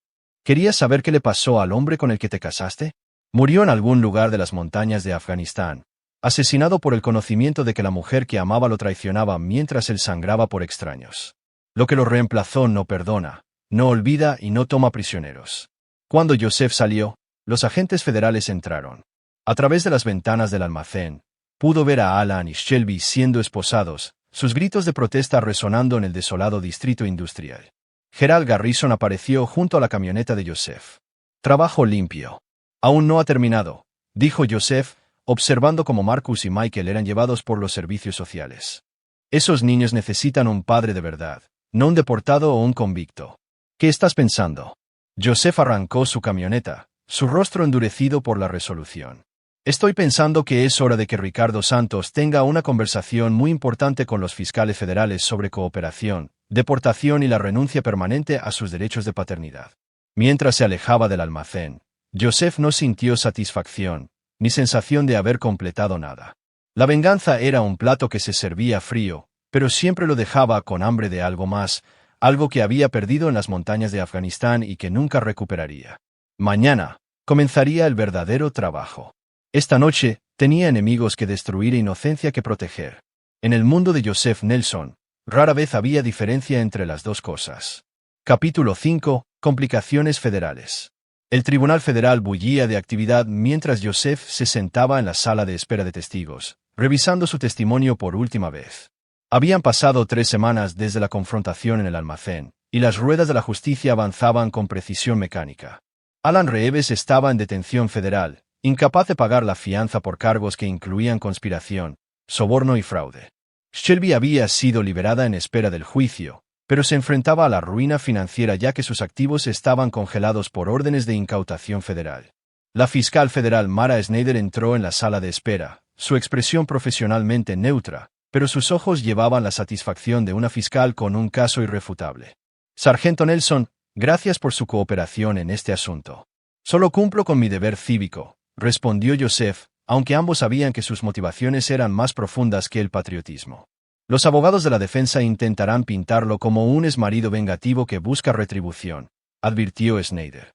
¿Querías saber qué le pasó al hombre con el que te casaste? Murió en algún lugar de las montañas de Afganistán, asesinado por el conocimiento de que la mujer que amaba lo traicionaba mientras él sangraba por extraños. Lo que lo reemplazó no perdona, no olvida y no toma prisioneros. Cuando Joseph salió, los agentes federales entraron. A través de las ventanas del almacén, pudo ver a Alan y Shelby siendo esposados, sus gritos de protesta resonando en el desolado distrito industrial. Gerald Garrison apareció junto a la camioneta de Joseph. Trabajo limpio. Aún no ha terminado, dijo Joseph, observando cómo Marcus y Michael eran llevados por los servicios sociales. Esos niños necesitan un padre de verdad, no un deportado o un convicto. ¿Qué estás pensando? Joseph arrancó su camioneta, su rostro endurecido por la resolución. Estoy pensando que es hora de que Ricardo Santos tenga una conversación muy importante con los fiscales federales sobre cooperación, deportación y la renuncia permanente a sus derechos de paternidad. Mientras se alejaba del almacén, Joseph no sintió satisfacción, ni sensación de haber completado nada. La venganza era un plato que se servía frío, pero siempre lo dejaba con hambre de algo más, algo que había perdido en las montañas de Afganistán y que nunca recuperaría. Mañana comenzaría el verdadero trabajo. Esta noche tenía enemigos que destruir e inocencia que proteger. En el mundo de Joseph Nelson, rara vez había diferencia entre las dos cosas. Capítulo 5. Complicaciones federales. El Tribunal Federal bullía de actividad mientras Joseph se sentaba en la sala de espera de testigos, revisando su testimonio por última vez. Habían pasado 3 semanas desde la confrontación en el almacén, y las ruedas de la justicia avanzaban con precisión mecánica. Alan Reeves estaba en detención federal, incapaz de pagar la fianza por cargos que incluían conspiración, soborno y fraude. Shelby había sido liberada en espera del juicio, pero se enfrentaba a la ruina financiera ya que sus activos estaban congelados por órdenes de incautación federal. La fiscal federal Mara Snyder entró en la sala de espera, su expresión profesionalmente neutra, pero sus ojos llevaban la satisfacción de una fiscal con un caso irrefutable. Sargento Nelson, gracias por su cooperación en este asunto. Solo cumplo con mi deber cívico, respondió Joseph, aunque ambos sabían que sus motivaciones eran más profundas que el patriotismo. Los abogados de la defensa intentarán pintarlo como un exmarido vengativo que busca retribución, advirtió Snyder.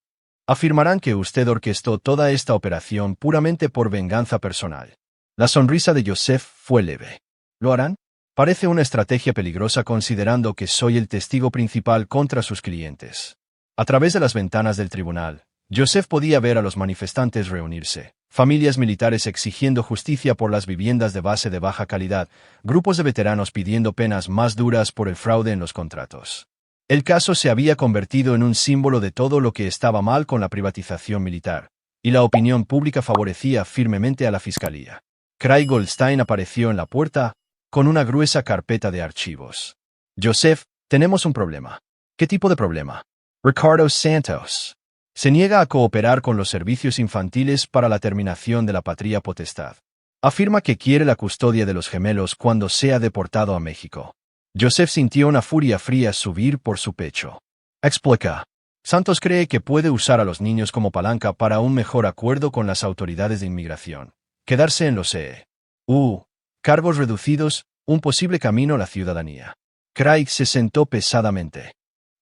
Afirmarán que usted orquestó toda esta operación puramente por venganza personal. La sonrisa de Joseph fue leve. ¿Lo harán? Parece una estrategia peligrosa considerando que soy el testigo principal contra sus clientes. A través de las ventanas del tribunal, Joseph podía ver a los manifestantes reunirse. familias militares exigiendo justicia por las viviendas de base de baja calidad, grupos de veteranos pidiendo penas más duras por el fraude en los contratos. El caso se había convertido en un símbolo de todo lo que estaba mal con la privatización militar, y la opinión pública favorecía firmemente a la fiscalía. Craig Goldstein apareció en la puerta, con una gruesa carpeta de archivos. Joseph, tenemos un problema. ¿Qué tipo de problema? Ricardo Santos se niega a cooperar con los servicios infantiles para la terminación de la patria potestad. Afirma que quiere la custodia de los gemelos cuando sea deportado a México. Joseph sintió una furia fría subir por su pecho. Explica. Santos cree que puede usar a los niños como palanca para un mejor acuerdo con las autoridades de inmigración. Quedarse en los cargos reducidos, un posible camino a la ciudadanía. Craig se sentó pesadamente.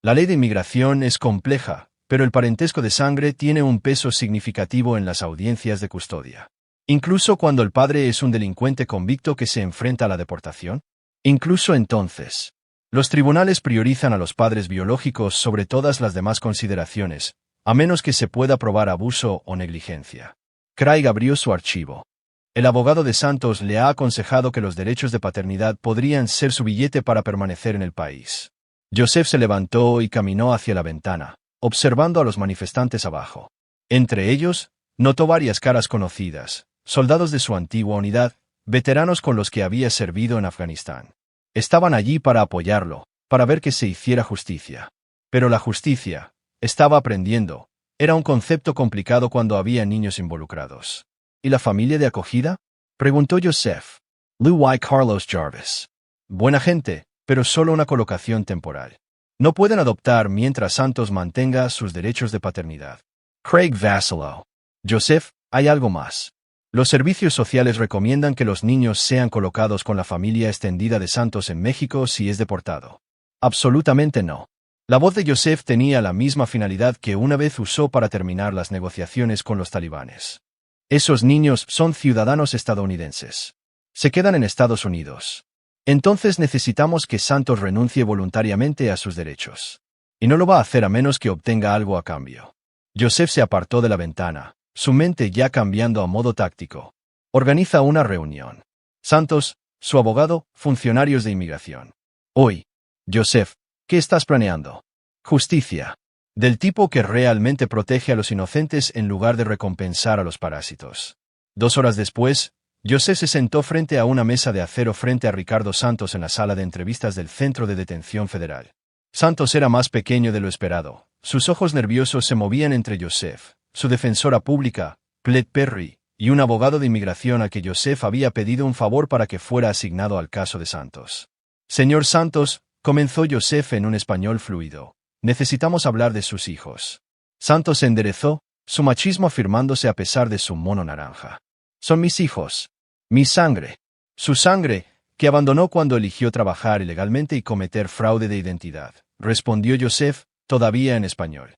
La ley de inmigración es compleja, pero el parentesco de sangre tiene un peso significativo en las audiencias de custodia. Incluso cuando el padre es un delincuente convicto que se enfrenta a la deportación. Incluso entonces, los tribunales priorizan a los padres biológicos sobre todas las demás consideraciones, a menos que se pueda probar abuso o negligencia. Craig abrió su archivo. El abogado de Santos le ha aconsejado que los derechos de paternidad podrían ser su billete para permanecer en el país. Joseph se levantó y caminó hacia la ventana, observando a los manifestantes abajo. Entre ellos, notó varias caras conocidas, soldados de su antigua unidad, veteranos con los que había servido en Afganistán. Estaban allí para apoyarlo, para ver que se hiciera justicia. Pero la justicia, estaba aprendiendo, era un concepto complicado cuando había niños involucrados. ¿Y la familia de acogida? Preguntó Joseph. Lew y Carlos Jarvis. Buena gente, pero solo una colocación temporal. No pueden adoptar mientras Santos mantenga sus derechos de paternidad. Craig vaciló. Joseph, hay algo más. Los servicios sociales recomiendan que los niños sean colocados con la familia extendida de Santos en México si es deportado. Absolutamente no. La voz de Joseph tenía la misma finalidad que una vez usó para terminar las negociaciones con los talibanes. Esos niños son ciudadanos estadounidenses. Se quedan en Estados Unidos. Entonces necesitamos que Santos renuncie voluntariamente a sus derechos. Y no lo va a hacer a menos que obtenga algo a cambio. Joseph se apartó de la ventana, su mente ya cambiando a modo táctico. Organiza una reunión. Santos, su abogado, funcionarios de inmigración. Hoy. Joseph, ¿qué estás planeando? Justicia. Del tipo que realmente protege a los inocentes en lugar de recompensar a los parásitos. 2 horas después, Joseph se sentó frente a una mesa de acero frente a Ricardo Santos en la sala de entrevistas del Centro de Detención Federal. Santos era más pequeño de lo esperado. Sus ojos nerviosos se movían entre Joseph, su defensora pública, Plett Perry, y un abogado de inmigración a que Joseph había pedido un favor para que fuera asignado al caso de Santos. Señor Santos, comenzó Joseph en un español fluido. Necesitamos hablar de sus hijos. Santos se enderezó, su machismo afirmándose a pesar de su mono naranja. Son mis hijos. Mi sangre. Su sangre, que abandonó cuando eligió trabajar ilegalmente y cometer fraude de identidad, respondió Joseph, todavía en español.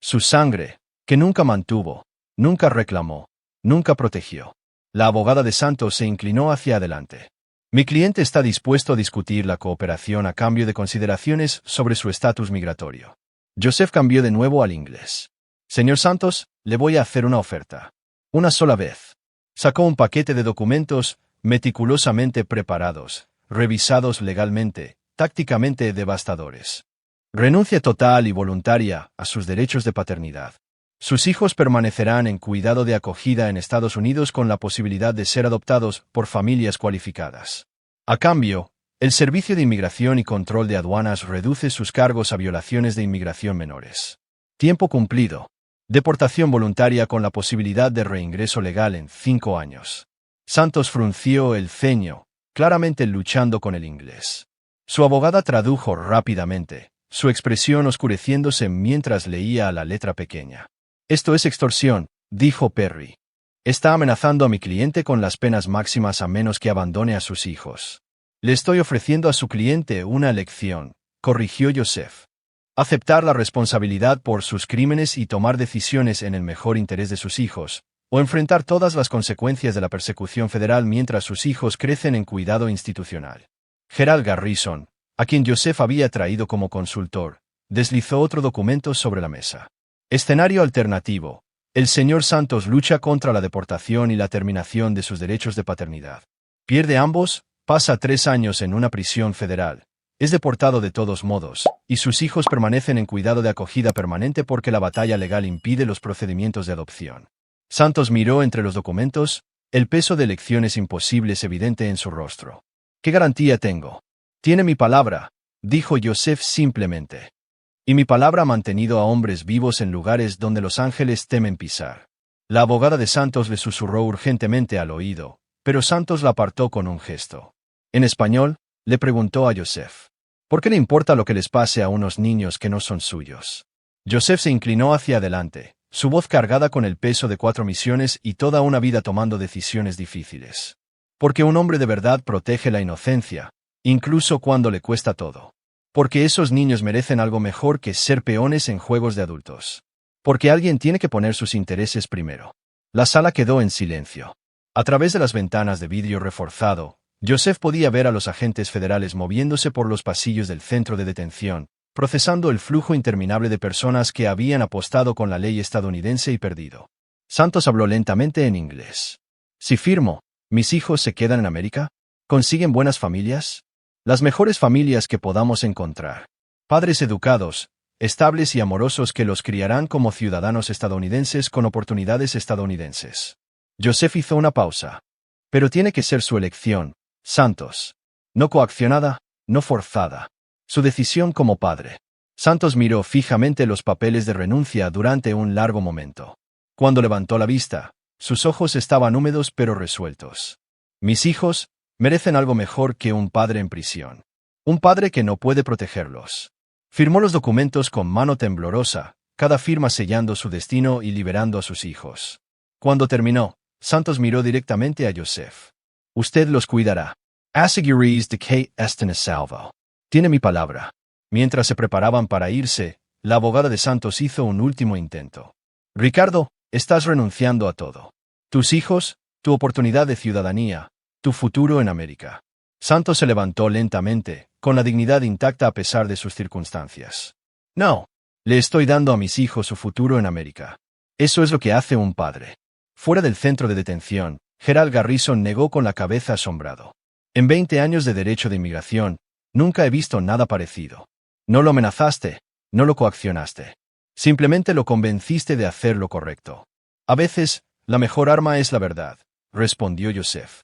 Su sangre, que nunca mantuvo, nunca reclamó, nunca protegió. La abogada de Santos se inclinó hacia adelante. Mi cliente está dispuesto a discutir la cooperación a cambio de consideraciones sobre su estatus migratorio. Joseph cambió de nuevo al inglés. Señor Santos, le voy a hacer una oferta. Una sola vez. Sacó un paquete de documentos, meticulosamente preparados, revisados legalmente, tácticamente devastadores. Renuncia total y voluntaria a sus derechos de paternidad. Sus hijos permanecerán en cuidado de acogida en Estados Unidos con la posibilidad de ser adoptados por familias cualificadas. A cambio, el Servicio de Inmigración y Control de Aduanas reduce sus cargos a violaciones de inmigración menores. Tiempo cumplido. Deportación voluntaria con la posibilidad de reingreso legal en 5 años. Santos frunció el ceño, claramente luchando con el inglés. Su abogada tradujo rápidamente, su expresión oscureciéndose mientras leía la letra pequeña. Esto es extorsión, dijo Perry. Está amenazando a mi cliente con las penas máximas a menos que abandone a sus hijos. Le estoy ofreciendo a su cliente una elección, corrigió Joseph. Aceptar la responsabilidad por sus crímenes y tomar decisiones en el mejor interés de sus hijos, o enfrentar todas las consecuencias de la persecución federal mientras sus hijos crecen en cuidado institucional. Gerald Garrison, a quien Joseph había traído como consultor, deslizó otro documento sobre la mesa. Escenario alternativo. El señor Santos lucha contra la deportación y la terminación de sus derechos de paternidad. Pierde ambos, pasa 3 años en una prisión federal. Es deportado de todos modos, y sus hijos permanecen en cuidado de acogida permanente porque la batalla legal impide los procedimientos de adopción. Santos miró entre los documentos, el peso de elecciones imposibles evidente en su rostro. ¿Qué garantía tengo? Tiene mi palabra, dijo Joseph simplemente. Y mi palabra ha mantenido a hombres vivos en lugares donde los ángeles temen pisar. La abogada de Santos le susurró urgentemente al oído, pero Santos la apartó con un gesto. En español, le preguntó a Joseph. ¿Por qué le importa lo que les pase a unos niños que no son suyos? Joseph se inclinó hacia adelante, su voz cargada con el peso de 4 misiones y toda una vida tomando decisiones difíciles. Porque un hombre de verdad protege la inocencia, incluso cuando le cuesta todo. Porque esos niños merecen algo mejor que ser peones en juegos de adultos. Porque alguien tiene que poner sus intereses primero. La sala quedó en silencio. A través de las ventanas de vidrio reforzado, Joseph podía ver a los agentes federales moviéndose por los pasillos del centro de detención, procesando el flujo interminable de personas que habían apostado con la ley estadounidense y perdido. Santos habló lentamente en inglés. Si firmo, ¿mis hijos se quedan en América? ¿Consiguen buenas familias? Las mejores familias que podamos encontrar. Padres educados, estables y amorosos que los criarán como ciudadanos estadounidenses con oportunidades estadounidenses. Joseph hizo una pausa. Pero tiene que ser su elección, Santos. No coaccionada, no forzada. Su decisión como padre. Santos miró fijamente los papeles de renuncia durante un largo momento. Cuando levantó la vista, sus ojos estaban húmedos pero resueltos. Mis hijos merecen algo mejor que un padre en prisión. Un padre que no puede protegerlos. Firmó los documentos con mano temblorosa, cada firma sellando su destino y liberando a sus hijos. Cuando terminó, Santos miró directamente a Joseph. Usted los cuidará. Asegúrese de que estén a salvo. Tiene mi palabra. Mientras se preparaban para irse, la abogada de Santos hizo un último intento. Ricardo, estás renunciando a todo. Tus hijos, tu oportunidad de ciudadanía, tu futuro en América. Santos se levantó lentamente, con la dignidad intacta a pesar de sus circunstancias. No. Le estoy dando a mis hijos su futuro en América. Eso es lo que hace un padre. Fuera del centro de detención, Gerald Garrison negó con la cabeza asombrado. En 20 años de derecho de inmigración, nunca he visto nada parecido. No lo amenazaste, no lo coaccionaste. Simplemente lo convenciste de hacer lo correcto. A veces, la mejor arma es la verdad, respondió Joseph.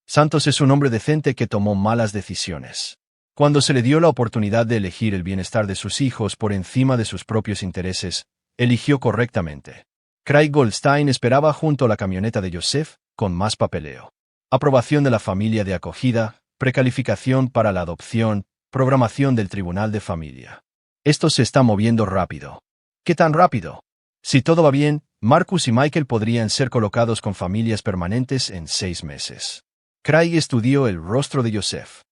Santos es un hombre decente que tomó malas decisiones. Cuando se le dio la oportunidad de elegir el bienestar de sus hijos por encima de sus propios intereses, eligió correctamente. Craig Goldstein esperaba junto a la camioneta de Joseph, con más papeleo. Aprobación de la familia de acogida, precalificación para la adopción, programación del Tribunal de Familia. Esto se está moviendo rápido. ¿Qué tan rápido? Si todo va bien, Marcus y Michael podrían ser colocados con familias permanentes en 6 meses. Craig estudió el rostro de Joseph.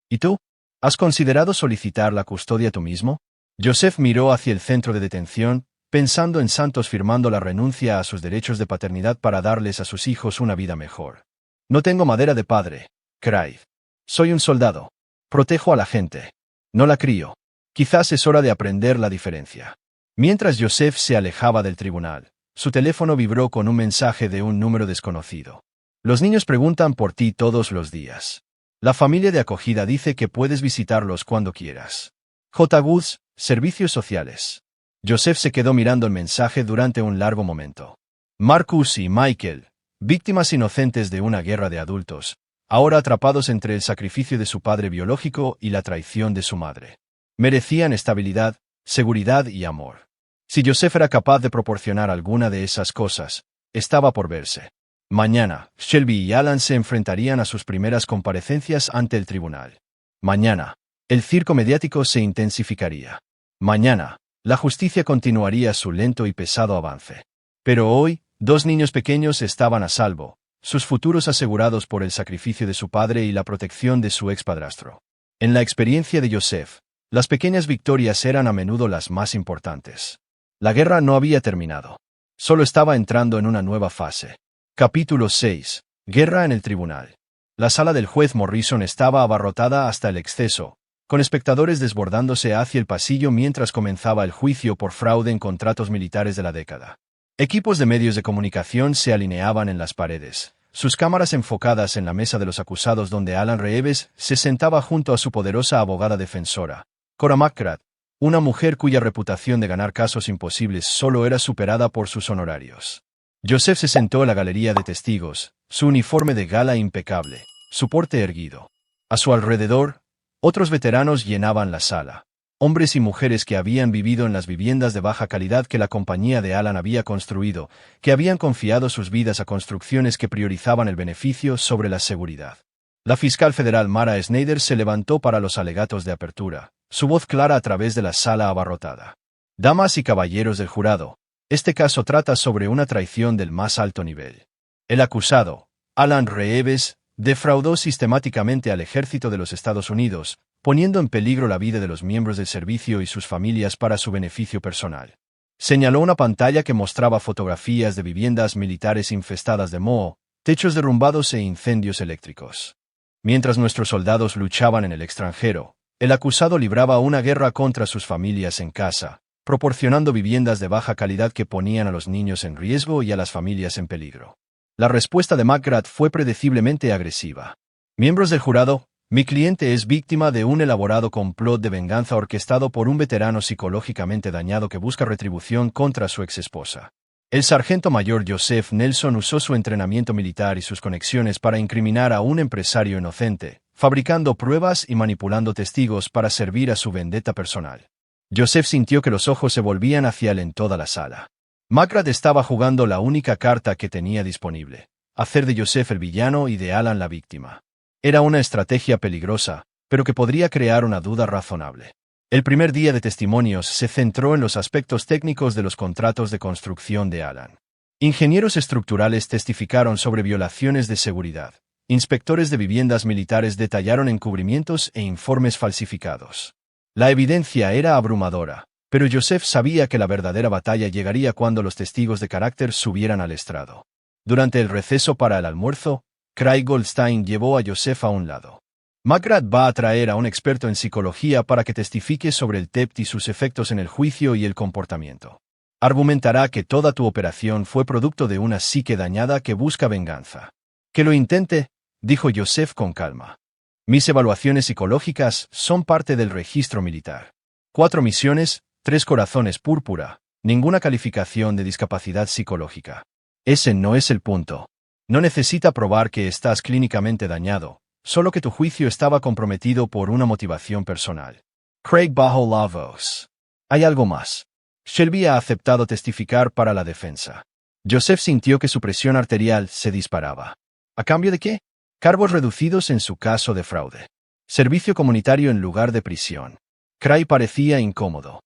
¿Y tú? ¿Has considerado solicitar la custodia tú mismo? Joseph miró hacia el centro de detención, pensando en Santos firmando la renuncia a sus derechos de paternidad para darles a sus hijos una vida mejor. No tengo madera de padre, Craig. Soy un soldado. Protejo a la gente. No la crío. Quizás es hora de aprender la diferencia. Mientras Joseph se alejaba del tribunal, su teléfono vibró con un mensaje de un número desconocido. Los niños preguntan por ti todos los días. La familia de acogida dice que puedes visitarlos cuando quieras. J. Woods, Servicios Sociales. Joseph se quedó mirando el mensaje durante un largo momento. Marcus y Michael, víctimas inocentes de una guerra de adultos, ahora atrapados entre el sacrificio de su padre biológico y la traición de su madre. Merecían estabilidad, seguridad y amor. Si Joseph era capaz de proporcionar alguna de esas cosas, estaba por verse. Mañana, Shelby y Alan se enfrentarían a sus primeras comparecencias ante el tribunal. Mañana, el circo mediático se intensificaría. Mañana, la justicia continuaría su lento y pesado avance. Pero hoy, 2 niños pequeños estaban a salvo, sus futuros asegurados por el sacrificio de su padre y la protección de su expadrastro. En la experiencia de Joseph, las pequeñas victorias eran a menudo las más importantes. La guerra no había terminado. Solo estaba entrando en una nueva fase. Capítulo 6. Guerra en el tribunal. La sala del juez Morrison estaba abarrotada hasta el exceso, con espectadores desbordándose hacia el pasillo mientras comenzaba el juicio por fraude en contratos militares de la década. Equipos de medios de comunicación se alineaban en las paredes, sus cámaras enfocadas en la mesa de los acusados donde Alan Reeves se sentaba junto a su poderosa abogada defensora, Cora McGrath, una mujer cuya reputación de ganar casos imposibles solo era superada por sus honorarios. Joseph se sentó en la galería de testigos, su uniforme de gala impecable, su porte erguido. A su alrededor, otros veteranos llenaban la sala. Hombres y mujeres que habían vivido en las viviendas de baja calidad que la compañía de Alan había construido, que habían confiado sus vidas a construcciones que priorizaban el beneficio sobre la seguridad. La fiscal federal Mara Snyder se levantó para los alegatos de apertura, su voz clara a través de la sala abarrotada. Damas y caballeros del jurado, este caso trata sobre una traición del más alto nivel. El acusado, Alan Reeves, defraudó sistemáticamente al ejército de los Estados Unidos, poniendo en peligro la vida de los miembros del servicio y sus familias para su beneficio personal. Señaló una pantalla que mostraba fotografías de viviendas militares infestadas de moho, techos derrumbados e incendios eléctricos. Mientras nuestros soldados luchaban en el extranjero, el acusado libraba una guerra contra sus familias en casa, proporcionando viviendas de baja calidad que ponían a los niños en riesgo y a las familias en peligro. La respuesta de McGrath fue predeciblemente agresiva. Miembros del jurado, mi cliente es víctima de un elaborado complot de venganza orquestado por un veterano psicológicamente dañado que busca retribución contra su exesposa. El sargento mayor Joseph Nelson usó su entrenamiento militar y sus conexiones para incriminar a un empresario inocente, fabricando pruebas y manipulando testigos para servir a su vendetta personal. Joseph sintió que los ojos se volvían hacia él en toda la sala. McGrath estaba jugando la única carta que tenía disponible: hacer de Joseph el villano y de Alan la víctima. Era una estrategia peligrosa, pero que podría crear una duda razonable. El primer día de testimonios se centró en los aspectos técnicos de los contratos de construcción de Alan. Ingenieros estructurales testificaron sobre violaciones de seguridad. Inspectores de viviendas militares detallaron encubrimientos e informes falsificados. La evidencia era abrumadora, pero Joseph sabía que la verdadera batalla llegaría cuando los testigos de carácter subieran al estrado. Durante el receso para el almuerzo, Craig Goldstein llevó a Joseph a un lado. McGrath va a traer a un experto en psicología para que testifique sobre el TEPT y sus efectos en el juicio y el comportamiento. Argumentará que toda tu operación fue producto de una psique dañada que busca venganza. Que lo intente, dijo Joseph con calma. Mis evaluaciones psicológicas son parte del registro militar. 4 misiones, 3 corazones púrpura, ninguna calificación de discapacidad psicológica. Ese no es el punto. No necesita probar que estás clínicamente dañado, solo que tu juicio estaba comprometido por una motivación personal. Craig bajó la voz. Hay algo más. Shelby ha aceptado testificar para la defensa. Joseph sintió que su presión arterial se disparaba. ¿A cambio de qué? Cargos reducidos en su caso de fraude. Servicio comunitario en lugar de prisión. Craig parecía incómodo.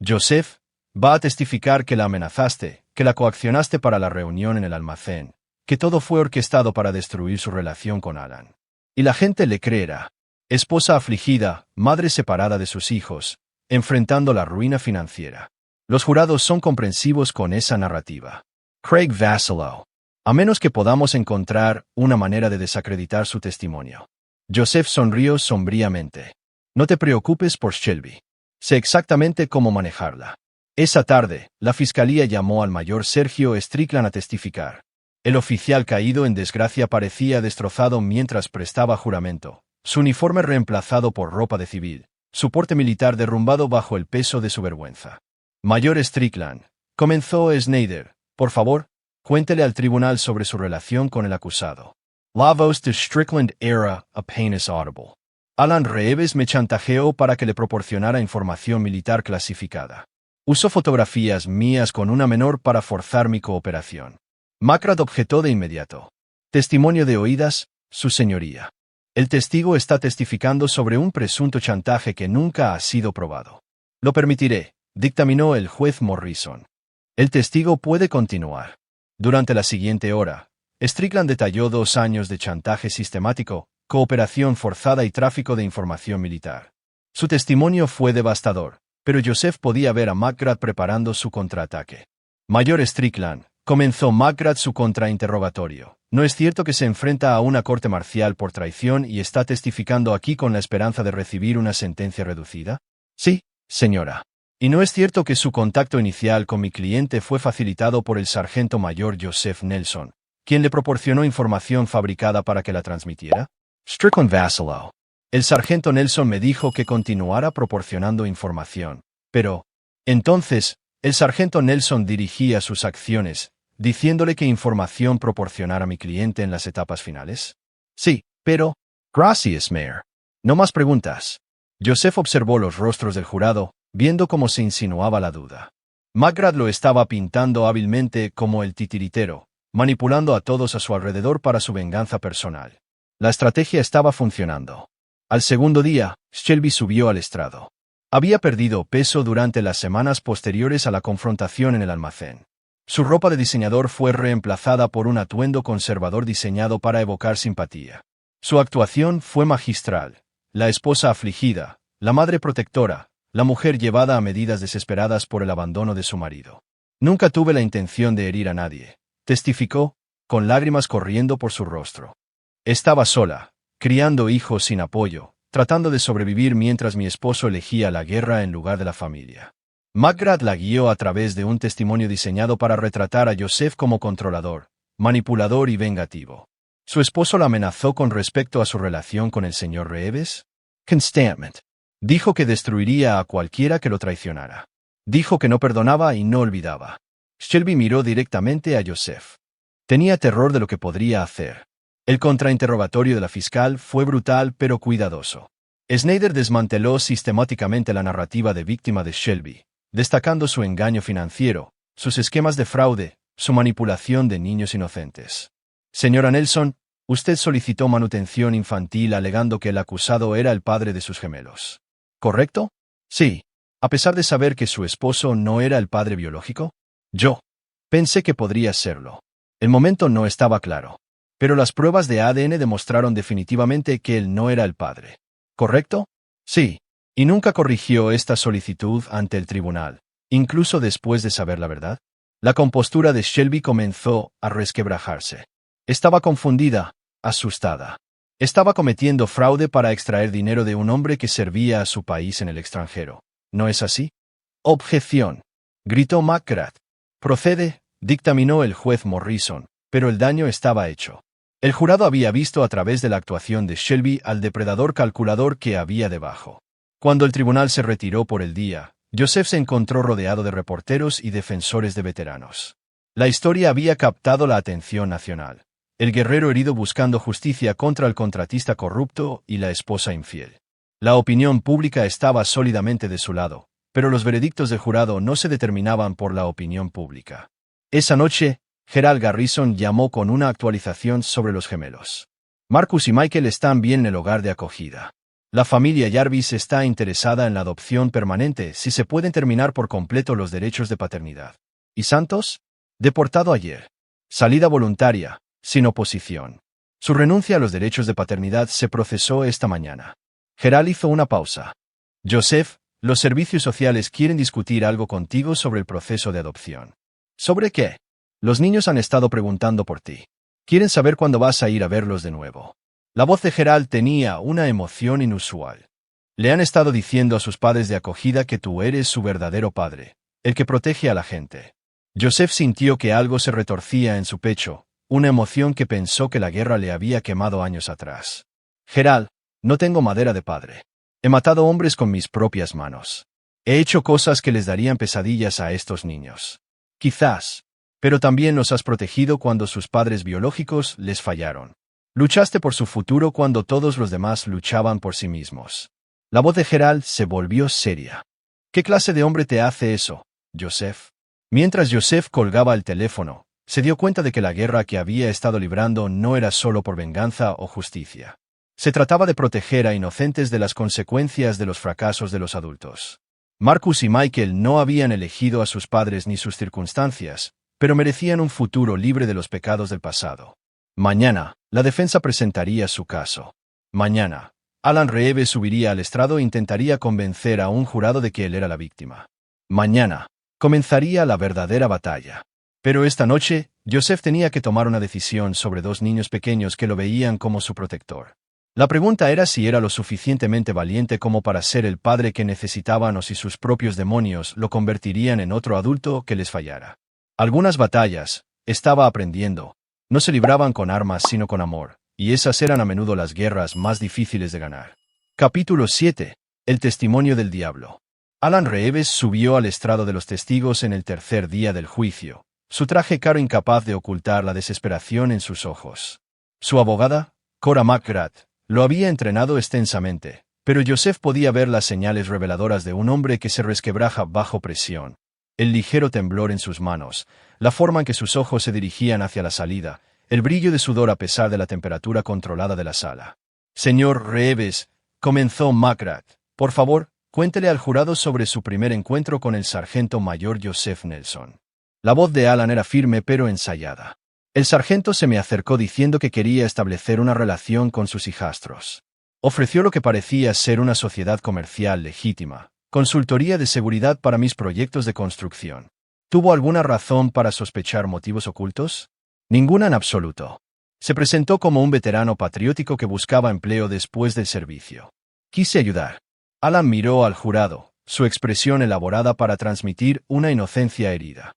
Joseph, va a testificar que la amenazaste, que la coaccionaste para la reunión en el almacén, que todo fue orquestado para destruir su relación con Alan. Y la gente le creerá. Esposa afligida, madre separada de sus hijos, enfrentando la ruina financiera. Los jurados son comprensivos con esa narrativa. Craig vaciló. A menos que podamos encontrar una manera de desacreditar su testimonio. Joseph sonrió sombríamente. No te preocupes por Shelby. Sé exactamente cómo manejarla. Esa tarde, la fiscalía llamó al mayor Sergio Strickland a testificar. El oficial caído en desgracia parecía destrozado mientras prestaba juramento, su uniforme reemplazado por ropa de civil, su porte militar derrumbado bajo el peso de su vergüenza. Mayor Strickland, comenzó Snyder, por favor, cuéntele al tribunal sobre su relación con el acusado. La voz de Strickland era apenas audible. Alan Reeves me chantajeó para que le proporcionara información militar clasificada. Usó fotografías mías con una menor para forzar mi cooperación. McGrath objetó de inmediato. Testimonio de oídas, su señoría. El testigo está testificando sobre un presunto chantaje que nunca ha sido probado. Lo permitiré, dictaminó el juez Morrison. El testigo puede continuar. Durante la siguiente hora, Strickland detalló 2 años de chantaje sistemático, cooperación forzada y tráfico de información militar. Su testimonio fue devastador, pero Joseph podía ver a McGrath preparando su contraataque. Mayor Strickland, comenzó McGrath su contrainterrogatorio. ¿No es cierto que se enfrenta a una corte marcial por traición y está testificando aquí con la esperanza de recibir una sentencia reducida? Sí, señora. Y no es cierto que su contacto inicial con mi cliente fue facilitado por el sargento mayor Joseph Nelson, quien le proporcionó información fabricada para que la transmitiera. Strickland vaciló. El sargento Nelson me dijo que continuara proporcionando información, pero, entonces, el sargento Nelson dirigía sus acciones, diciéndole qué información proporcionar a mi cliente en las etapas finales. Sí, pero, gracias, Mayor. No más preguntas. Joseph observó los rostros del jurado, viendo cómo se insinuaba la duda. McGrath lo estaba pintando hábilmente como el titiritero, manipulando a todos a su alrededor para su venganza personal. La estrategia estaba funcionando. Al segundo día, Shelby subió al estrado. Había perdido peso durante las semanas posteriores a la confrontación en el almacén. Su ropa de diseñador fue reemplazada por un atuendo conservador diseñado para evocar simpatía. Su actuación fue magistral. La esposa afligida, la madre protectora, la mujer llevada a medidas desesperadas por el abandono de su marido. Nunca tuve la intención de herir a nadie, testificó, con lágrimas corriendo por su rostro. Estaba sola, criando hijos sin apoyo, tratando de sobrevivir mientras mi esposo elegía la guerra en lugar de la familia. McGrath la guió a través de un testimonio diseñado para retratar a Joseph como controlador, manipulador y vengativo. ¿Su esposo la amenazó con respecto a su relación con el señor Reeves? Constantment. Dijo que destruiría a cualquiera que lo traicionara. Dijo que no perdonaba y no olvidaba. Shelby miró directamente a Joseph. Tenía terror de lo que podría hacer. El contrainterrogatorio de la fiscal fue brutal pero cuidadoso. Snyder desmanteló sistemáticamente la narrativa de víctima de Shelby, destacando su engaño financiero, sus esquemas de fraude, su manipulación de niños inocentes. Señora Nelson, usted solicitó manutención infantil alegando que el acusado era el padre de sus gemelos. ¿Correcto? Sí. A pesar de saber que su esposo no era el padre biológico, yo pensé que podría serlo. El momento no estaba claro, pero las pruebas de ADN demostraron definitivamente que él no era el padre. ¿Correcto? Sí. Y nunca corrigió esta solicitud ante el tribunal, incluso después de saber la verdad. La compostura de Shelby comenzó a resquebrajarse. Estaba confundida, asustada. Estaba cometiendo fraude para extraer dinero de un hombre que servía a su país en el extranjero. ¿No es así? Objeción. Gritó McGrath. Procede, dictaminó el juez Morrison, pero el daño estaba hecho. El jurado había visto a través de la actuación de Shelby al depredador calculador que había debajo. Cuando el tribunal se retiró por el día, Joseph se encontró rodeado de reporteros y defensores de veteranos. La historia había captado la atención nacional. El guerrero herido buscando justicia contra el contratista corrupto y la esposa infiel. La opinión pública estaba sólidamente de su lado, pero los veredictos del jurado no se determinaban por la opinión pública. Esa noche, Gerald Garrison llamó con una actualización sobre los gemelos. Marcus y Michael están bien en el hogar de acogida. La familia Jarvis está interesada en la adopción permanente si se pueden terminar por completo los derechos de paternidad. ¿Y Santos? Deportado ayer. Salida voluntaria, sin oposición. Su renuncia a los derechos de paternidad se procesó esta mañana. Gerald hizo una pausa. Joseph, los servicios sociales quieren discutir algo contigo sobre el proceso de adopción. ¿Sobre qué? Los niños han estado preguntando por ti. Quieren saber cuándo vas a ir a verlos de nuevo. La voz de Gerald tenía una emoción inusual. Le han estado diciendo a sus padres de acogida que tú eres su verdadero padre, el que protege a la gente. Joseph sintió que algo se retorcía en su pecho, una emoción que pensó que la guerra le había quemado años atrás. Gerald, no tengo madera de padre. He matado hombres con mis propias manos. He hecho cosas que les darían pesadillas a estos niños. Quizás. Pero también los has protegido cuando sus padres biológicos les fallaron. Luchaste por su futuro cuando todos los demás luchaban por sí mismos. La voz de Gerald se volvió seria. ¿Qué clase de hombre te hace eso, Joseph? Mientras Joseph colgaba el teléfono, se dio cuenta de que la guerra que había estado librando no era solo por venganza o justicia. Se trataba de proteger a inocentes de las consecuencias de los fracasos de los adultos. Marcus y Michael no habían elegido a sus padres ni sus circunstancias, pero merecían un futuro libre de los pecados del pasado. Mañana, la defensa presentaría su caso. Mañana, Alan Reeves subiría al estrado e intentaría convencer a un jurado de que él era la víctima. Mañana, comenzaría la verdadera batalla. Pero esta noche, Joseph tenía que tomar una decisión sobre dos niños pequeños que lo veían como su protector. La pregunta era si era lo suficientemente valiente como para ser el padre que necesitaban o si sus propios demonios lo convertirían en otro adulto que les fallara. Algunas batallas, estaba aprendiendo, no se libraban con armas sino con amor, y esas eran a menudo las guerras más difíciles de ganar. Capítulo 7. El testimonio del diablo. Alan Reeves subió al estrado de los testigos en el tercer día del juicio, su traje caro incapaz de ocultar la desesperación en sus ojos. Su abogada, Cora McGrath, lo había entrenado extensamente, pero Joseph podía ver las señales reveladoras de un hombre que se resquebraja bajo presión. El ligero temblor en sus manos, la forma en que sus ojos se dirigían hacia la salida, el brillo de sudor a pesar de la temperatura controlada de la sala. Señor Reeves, comenzó McGrath, por favor, cuéntele al jurado sobre su primer encuentro con el sargento mayor Joseph Nelson. La voz de Alan era firme pero ensayada. El sargento se me acercó diciendo que quería establecer una relación con sus hijastros. Ofreció lo que parecía ser una sociedad comercial legítima, consultoría de seguridad para mis proyectos de construcción. ¿Tuvo alguna razón para sospechar motivos ocultos? Ninguna en absoluto. Se presentó como un veterano patriótico que buscaba empleo después del servicio. Quise ayudar. Alan miró al jurado, su expresión elaborada para transmitir una inocencia herida.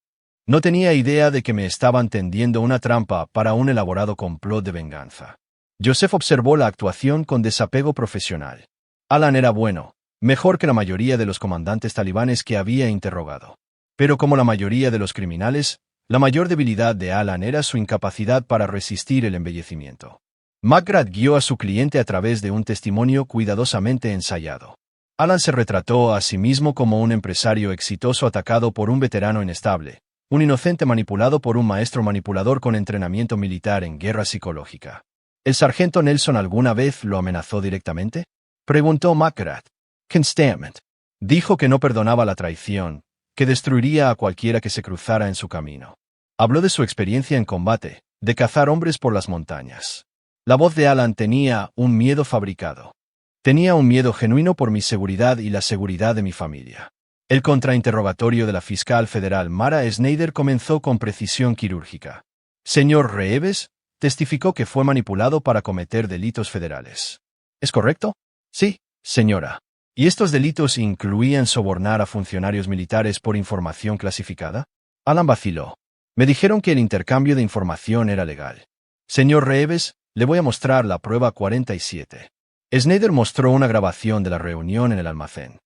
No tenía idea de que me estaban tendiendo una trampa para un elaborado complot de venganza. Joseph observó la actuación con desapego profesional. Alan era bueno, mejor que la mayoría de los comandantes talibanes que había interrogado. Pero como la mayoría de los criminales, la mayor debilidad de Alan era su incapacidad para resistir el embellecimiento. McGrath guió a su cliente a través de un testimonio cuidadosamente ensayado. Alan se retrató a sí mismo como un empresario exitoso atacado por un veterano inestable, un inocente manipulado por un maestro manipulador con entrenamiento militar en guerra psicológica. ¿El sargento Nelson alguna vez lo amenazó directamente? Preguntó McGrath. Constantemente. Dijo que no perdonaba la traición, que destruiría a cualquiera que se cruzara en su camino. Habló de su experiencia en combate, de cazar hombres por las montañas. La voz de Alan tenía un miedo fabricado. Tenía un miedo genuino por mi seguridad y la seguridad de mi familia. El contrainterrogatorio de la fiscal federal Mara Snyder comenzó con precisión quirúrgica. Señor Reeves, testificó que fue manipulado para cometer delitos federales. ¿Es correcto? Sí, señora. ¿Y estos delitos incluían sobornar a funcionarios militares por información clasificada? Alan vaciló. Me dijeron que el intercambio de información era legal. Señor Reeves, le voy a mostrar la prueba 47. Snyder mostró una grabación de la reunión en el almacén.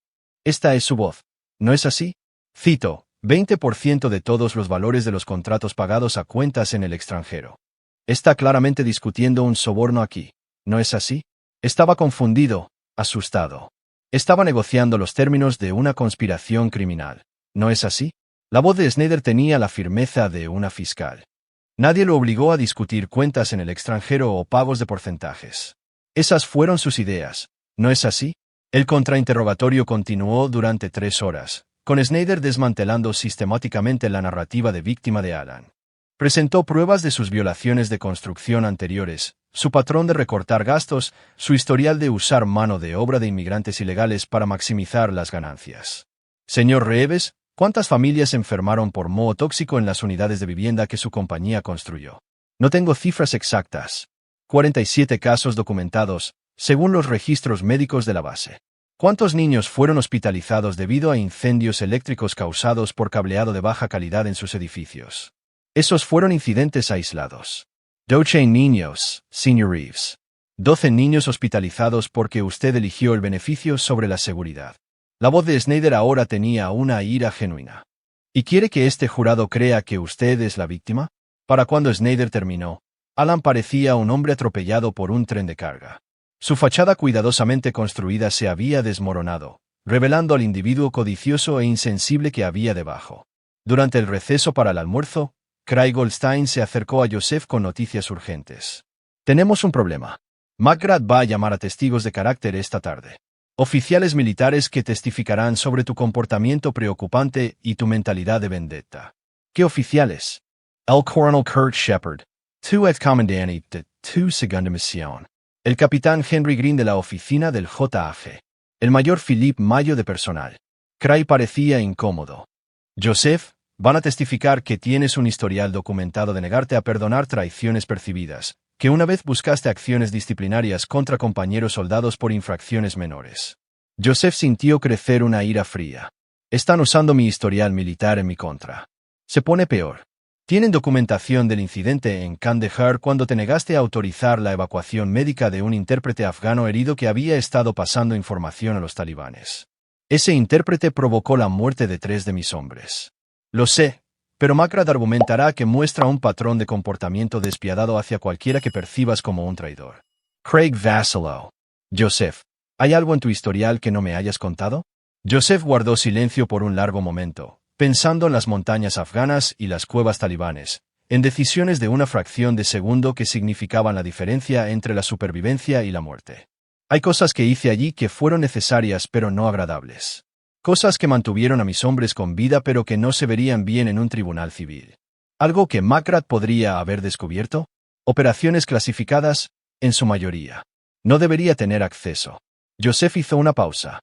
Esta es su voz. ¿No es así? Cito, 20% de todos los valores de los contratos pagados a cuentas en el extranjero. Está claramente discutiendo un soborno aquí. ¿No es así? Estaba confundido, asustado. Estaba negociando los términos de una conspiración criminal. ¿No es así? La voz de Snyder tenía la firmeza de una fiscal. Nadie lo obligó a discutir cuentas en el extranjero o pagos de porcentajes. Esas fueron sus ideas. ¿No es así? El contrainterrogatorio continuó durante 3 horas, con Snyder desmantelando sistemáticamente la narrativa de víctima de Alan. Presentó pruebas de sus violaciones de construcción anteriores, su patrón de recortar gastos, su historial de usar mano de obra de inmigrantes ilegales para maximizar las ganancias. Señor Reeves, ¿cuántas familias enfermaron por moho tóxico en las unidades de vivienda que su compañía construyó? No tengo cifras exactas. 47 casos documentados, según los registros médicos de la base. ¿Cuántos niños fueron hospitalizados debido a incendios eléctricos causados por cableado de baja calidad en sus edificios? Esos fueron incidentes aislados. 12 niños, señor Reeves. 12 niños hospitalizados porque usted eligió el beneficio sobre la seguridad. La voz de Snyder ahora tenía una ira genuina. ¿Y quiere que este jurado crea que usted es la víctima? Para cuando Snyder terminó, Alan parecía un hombre atropellado por un tren de carga. Su fachada cuidadosamente construida se había desmoronado, revelando al individuo codicioso e insensible que había debajo. Durante el receso para el almuerzo, Craig Goldstein se acercó a Joseph con noticias urgentes. Tenemos un problema. McGrath va a llamar a testigos de carácter esta tarde. Oficiales militares que testificarán sobre tu comportamiento preocupante y tu mentalidad de vendetta. ¿Qué oficiales? El coronel Kurt Shepard, tu ex comandante de tu segunda misión. El capitán Henry Green de la oficina del JAG. El mayor Philip Mayo de personal. Craig parecía incómodo. Joseph, van a testificar que tienes un historial documentado de negarte a perdonar traiciones percibidas, que una vez buscaste acciones disciplinarias contra compañeros soldados por infracciones menores. Joseph sintió crecer una ira fría. Están usando mi historial militar en mi contra. Se pone peor. Tienen documentación del incidente en Kandahar cuando te negaste a autorizar la evacuación médica de un intérprete afgano herido que había estado pasando información a los talibanes. Ese intérprete provocó la muerte de 3 de mis hombres. Lo sé, pero Makrad argumentará que muestra un patrón de comportamiento despiadado hacia cualquiera que percibas como un traidor. Craig vaciló. Joseph, ¿hay algo en tu historial que no me hayas contado? Joseph guardó silencio por un largo momento, pensando en las montañas afganas y las cuevas talibanes, en decisiones de una fracción de segundo que significaban la diferencia entre la supervivencia y la muerte. Hay cosas que hice allí que fueron necesarias pero no agradables. Cosas que mantuvieron a mis hombres con vida pero que no se verían bien en un tribunal civil. ¿Algo que Makrad podría haber descubierto? Operaciones clasificadas, en su mayoría. No debería tener acceso. Joseph hizo una pausa.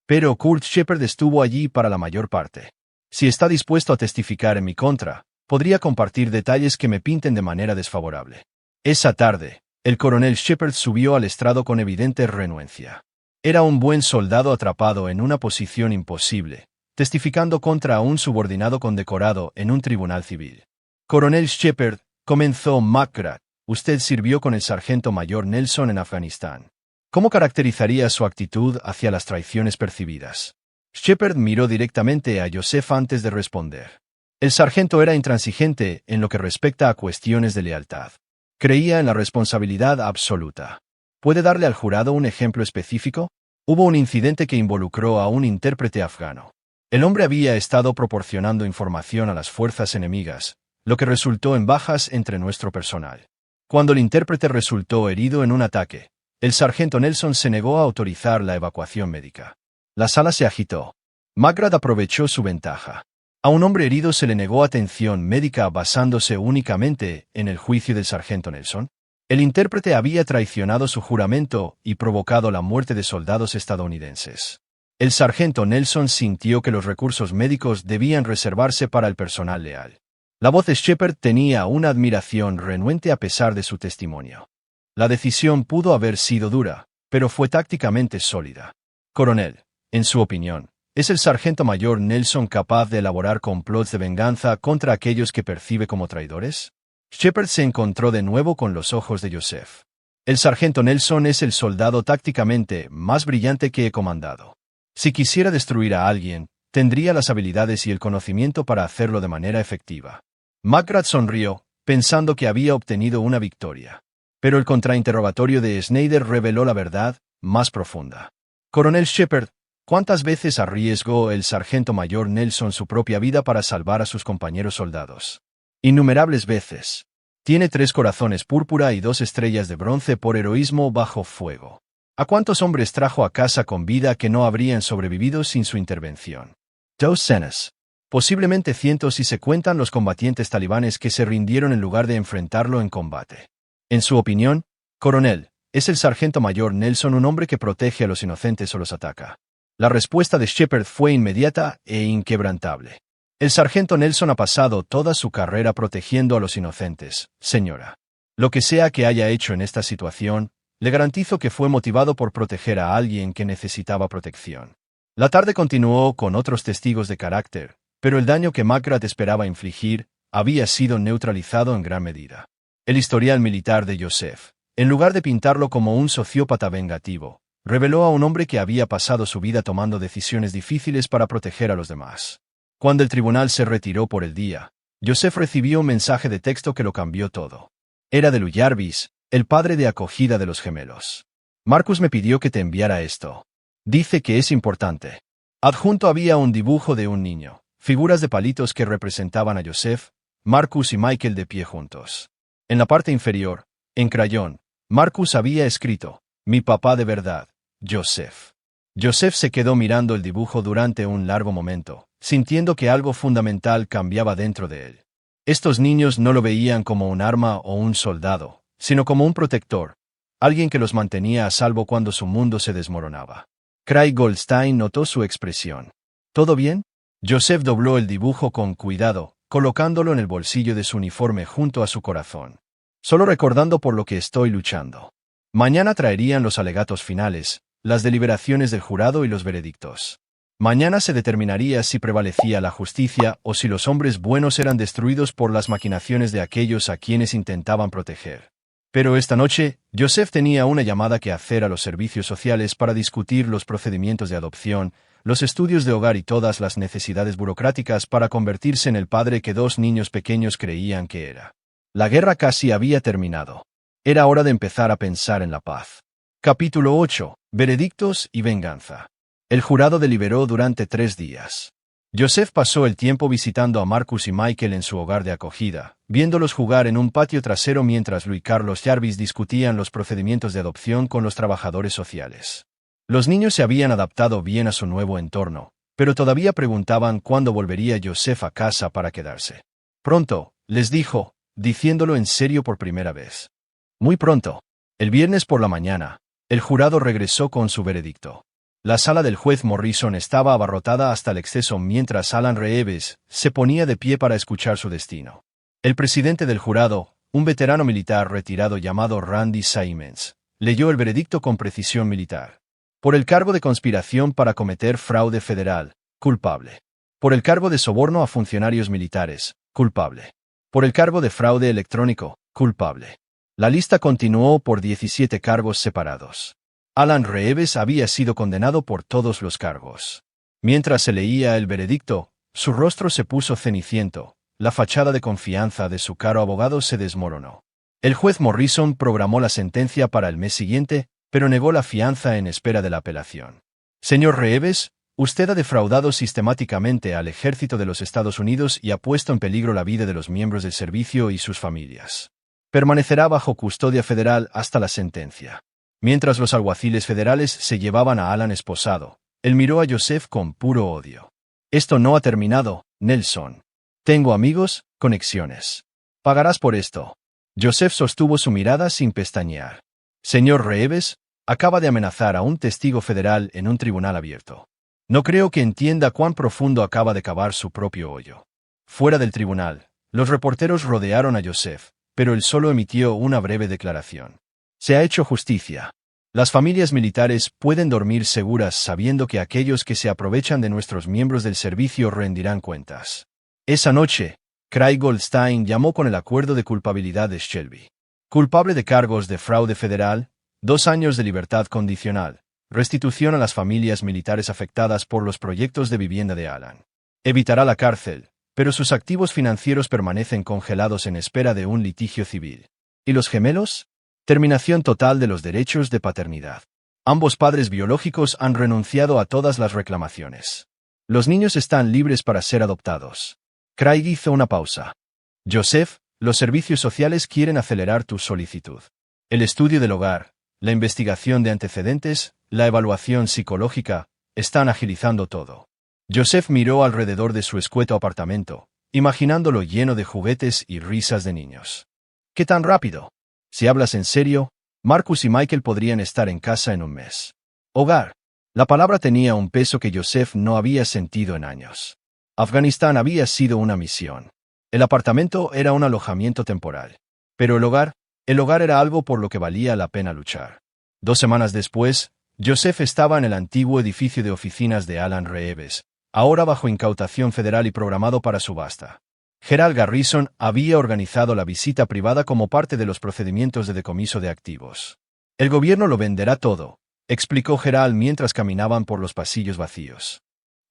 Pero Kurt Shepard estuvo allí para la mayor parte. Si está dispuesto a testificar en mi contra, podría compartir detalles que me pinten de manera desfavorable. Esa tarde, el coronel Shepard subió al estrado con evidente renuencia. Era un buen soldado atrapado en una posición imposible, testificando contra un subordinado condecorado en un tribunal civil. Coronel Shepard, comenzó Makrad, usted sirvió con el sargento mayor Nelson en Afganistán. ¿Cómo caracterizaría su actitud hacia las traiciones percibidas? Shepard miró directamente a Joseph antes de responder. El sargento era intransigente en lo que respecta a cuestiones de lealtad. Creía en la responsabilidad absoluta. ¿Puede darle al jurado un ejemplo específico? Hubo un incidente que involucró a un intérprete afgano. El hombre había estado proporcionando información a las fuerzas enemigas, lo que resultó en bajas entre nuestro personal. Cuando el intérprete resultó herido en un ataque, el sargento Nelson se negó a autorizar la evacuación médica. La sala se agitó. Makrad aprovechó su ventaja. A un hombre herido se le negó atención médica basándose únicamente en el juicio del sargento Nelson. El intérprete había traicionado su juramento y provocado la muerte de soldados estadounidenses. El sargento Nelson sintió que los recursos médicos debían reservarse para el personal leal. La voz de Shepard tenía una admiración renuente a pesar de su testimonio. La decisión pudo haber sido dura, pero fue tácticamente sólida. Coronel, en su opinión, ¿es el sargento mayor Nelson capaz de elaborar complots de venganza contra aquellos que percibe como traidores? Shepard se encontró de nuevo con los ojos de Joseph. El sargento Nelson es el soldado tácticamente más brillante que he comandado. Si quisiera destruir a alguien, tendría las habilidades y el conocimiento para hacerlo de manera efectiva. Makrad sonrió, pensando que había obtenido una victoria. Pero el contrainterrogatorio de Snyder reveló la verdad más profunda. Coronel Shepard, ¿cuántas veces arriesgó el sargento mayor Nelson su propia vida para salvar a sus compañeros soldados? Innumerables veces. Tiene 3 corazones púrpura y 2 estrellas de bronce por heroísmo bajo fuego. ¿A cuántos hombres trajo a casa con vida que no habrían sobrevivido sin su intervención? Docenas. Posiblemente cientos si se cuentan los combatientes talibanes que se rindieron en lugar de enfrentarlo en combate. En su opinión, coronel, ¿es el sargento mayor Nelson un hombre que protege a los inocentes o los ataca? La respuesta de Shepard fue inmediata e inquebrantable. El sargento Nelson ha pasado toda su carrera protegiendo a los inocentes, señora. Lo que sea que haya hecho en esta situación, le garantizo que fue motivado por proteger a alguien que necesitaba protección. La tarde continuó con otros testigos de carácter, pero el daño que Makrad esperaba infligir había sido neutralizado en gran medida. El historial militar de Joseph, en lugar de pintarlo como un sociópata vengativo, reveló a un hombre que había pasado su vida tomando decisiones difíciles para proteger a los demás. Cuando el tribunal se retiró por el día, Joseph recibió un mensaje de texto que lo cambió todo. Era de Lou Jarvis, el padre de acogida de los gemelos. Marcus me pidió que te enviara esto. Dice que es importante. Adjunto había un dibujo de un niño, figuras de palitos que representaban a Joseph, Marcus y Michael de pie juntos. En la parte inferior, en crayón, Marcus había escrito, mi papá de verdad, Joseph. Joseph se quedó mirando el dibujo durante un largo momento, sintiendo que algo fundamental cambiaba dentro de él. Estos niños no lo veían como un arma o un soldado, sino como un protector, alguien que los mantenía a salvo cuando su mundo se desmoronaba. Craig Goldstein notó su expresión. ¿Todo bien? Joseph dobló el dibujo con cuidado, colocándolo en el bolsillo de su uniforme junto a su corazón. Solo recordando por lo que estoy luchando. Mañana traerían los alegatos finales, las deliberaciones del jurado y los veredictos. Mañana se determinaría si prevalecía la justicia o si los hombres buenos eran destruidos por las maquinaciones de aquellos a quienes intentaban proteger. Pero esta noche, Joseph tenía una llamada que hacer a los servicios sociales para discutir los procedimientos de adopción, los estudios de hogar y todas las necesidades burocráticas para convertirse en el padre que dos niños pequeños creían que era. La guerra casi había terminado. Era hora de empezar a pensar en la paz. Capítulo 8. Veredictos y venganza. El jurado deliberó durante 3 días. Joseph pasó el tiempo visitando a Marcus y Michael en su hogar de acogida, viéndolos jugar en un patio trasero mientras Louis Carlos Jarvis discutían los procedimientos de adopción con los trabajadores sociales. Los niños se habían adaptado bien a su nuevo entorno, pero todavía preguntaban cuándo volvería Joseph a casa para quedarse. Pronto, les dijo, diciéndolo en serio por primera vez. Muy pronto. El viernes por la mañana, el jurado regresó con su veredicto. La sala del juez Morrison estaba abarrotada hasta el exceso mientras Alan Reeves se ponía de pie para escuchar su destino. El presidente del jurado, un veterano militar retirado llamado Randy Simmons, leyó el veredicto con precisión militar. Por el cargo de conspiración para cometer fraude federal, culpable. Por el cargo de soborno a funcionarios militares, culpable. Por el cargo de fraude electrónico, culpable. La lista continuó por 17 cargos separados. Alan Reeves había sido condenado por todos los cargos. Mientras se leía el veredicto, su rostro se puso ceniciento, la fachada de confianza de su caro abogado se desmoronó. El juez Morrison programó la sentencia para el mes siguiente, pero negó la fianza en espera de la apelación. Señor Reeves, usted ha defraudado sistemáticamente al ejército de los Estados Unidos y ha puesto en peligro la vida de los miembros del servicio y sus familias. Permanecerá bajo custodia federal hasta la sentencia. Mientras los alguaciles federales se llevaban a Alan esposado, él miró a Joseph con puro odio. Esto no ha terminado, Nelson. Tengo amigos, conexiones. Pagarás por esto. Joseph sostuvo su mirada sin pestañear. Señor Reeves, acaba de amenazar a un testigo federal en un tribunal abierto. No creo que entienda cuán profundo acaba de cavar su propio hoyo. Fuera del tribunal, los reporteros rodearon a Joseph, pero él solo emitió una breve declaración. Se ha hecho justicia. Las familias militares pueden dormir seguras sabiendo que aquellos que se aprovechan de nuestros miembros del servicio rendirán cuentas. Esa noche, Craig Goldstein llamó con el acuerdo de culpabilidad de Shelby. Culpable de cargos de fraude federal, 2 años de libertad condicional, restitución a las familias militares afectadas por los proyectos de vivienda de Alan. Evitará la cárcel, pero sus activos financieros permanecen congelados en espera de un litigio civil. ¿Y los gemelos? Terminación total de los derechos de paternidad. Ambos padres biológicos han renunciado a todas las reclamaciones. Los niños están libres para ser adoptados. Craig hizo una pausa. Joseph, los servicios sociales quieren acelerar tu solicitud. El estudio del hogar, la investigación de antecedentes, la evaluación psicológica, están agilizando todo. Joseph miró alrededor de su escueto apartamento, imaginándolo lleno de juguetes y risas de niños. ¿Qué tan rápido? Si hablas en serio, Marcus y Michael podrían estar en casa en un mes. Hogar. La palabra tenía un peso que Joseph no había sentido en años. Afganistán había sido una misión. El apartamento era un alojamiento temporal. Pero el hogar era algo por lo que valía la pena luchar. 2 semanas después, Joseph estaba en el antiguo edificio de oficinas de Alan Reeves, ahora bajo incautación federal y programado para subasta. Gerald Garrison había organizado la visita privada como parte de los procedimientos de decomiso de activos. El gobierno lo venderá todo, explicó Gerald mientras caminaban por los pasillos vacíos.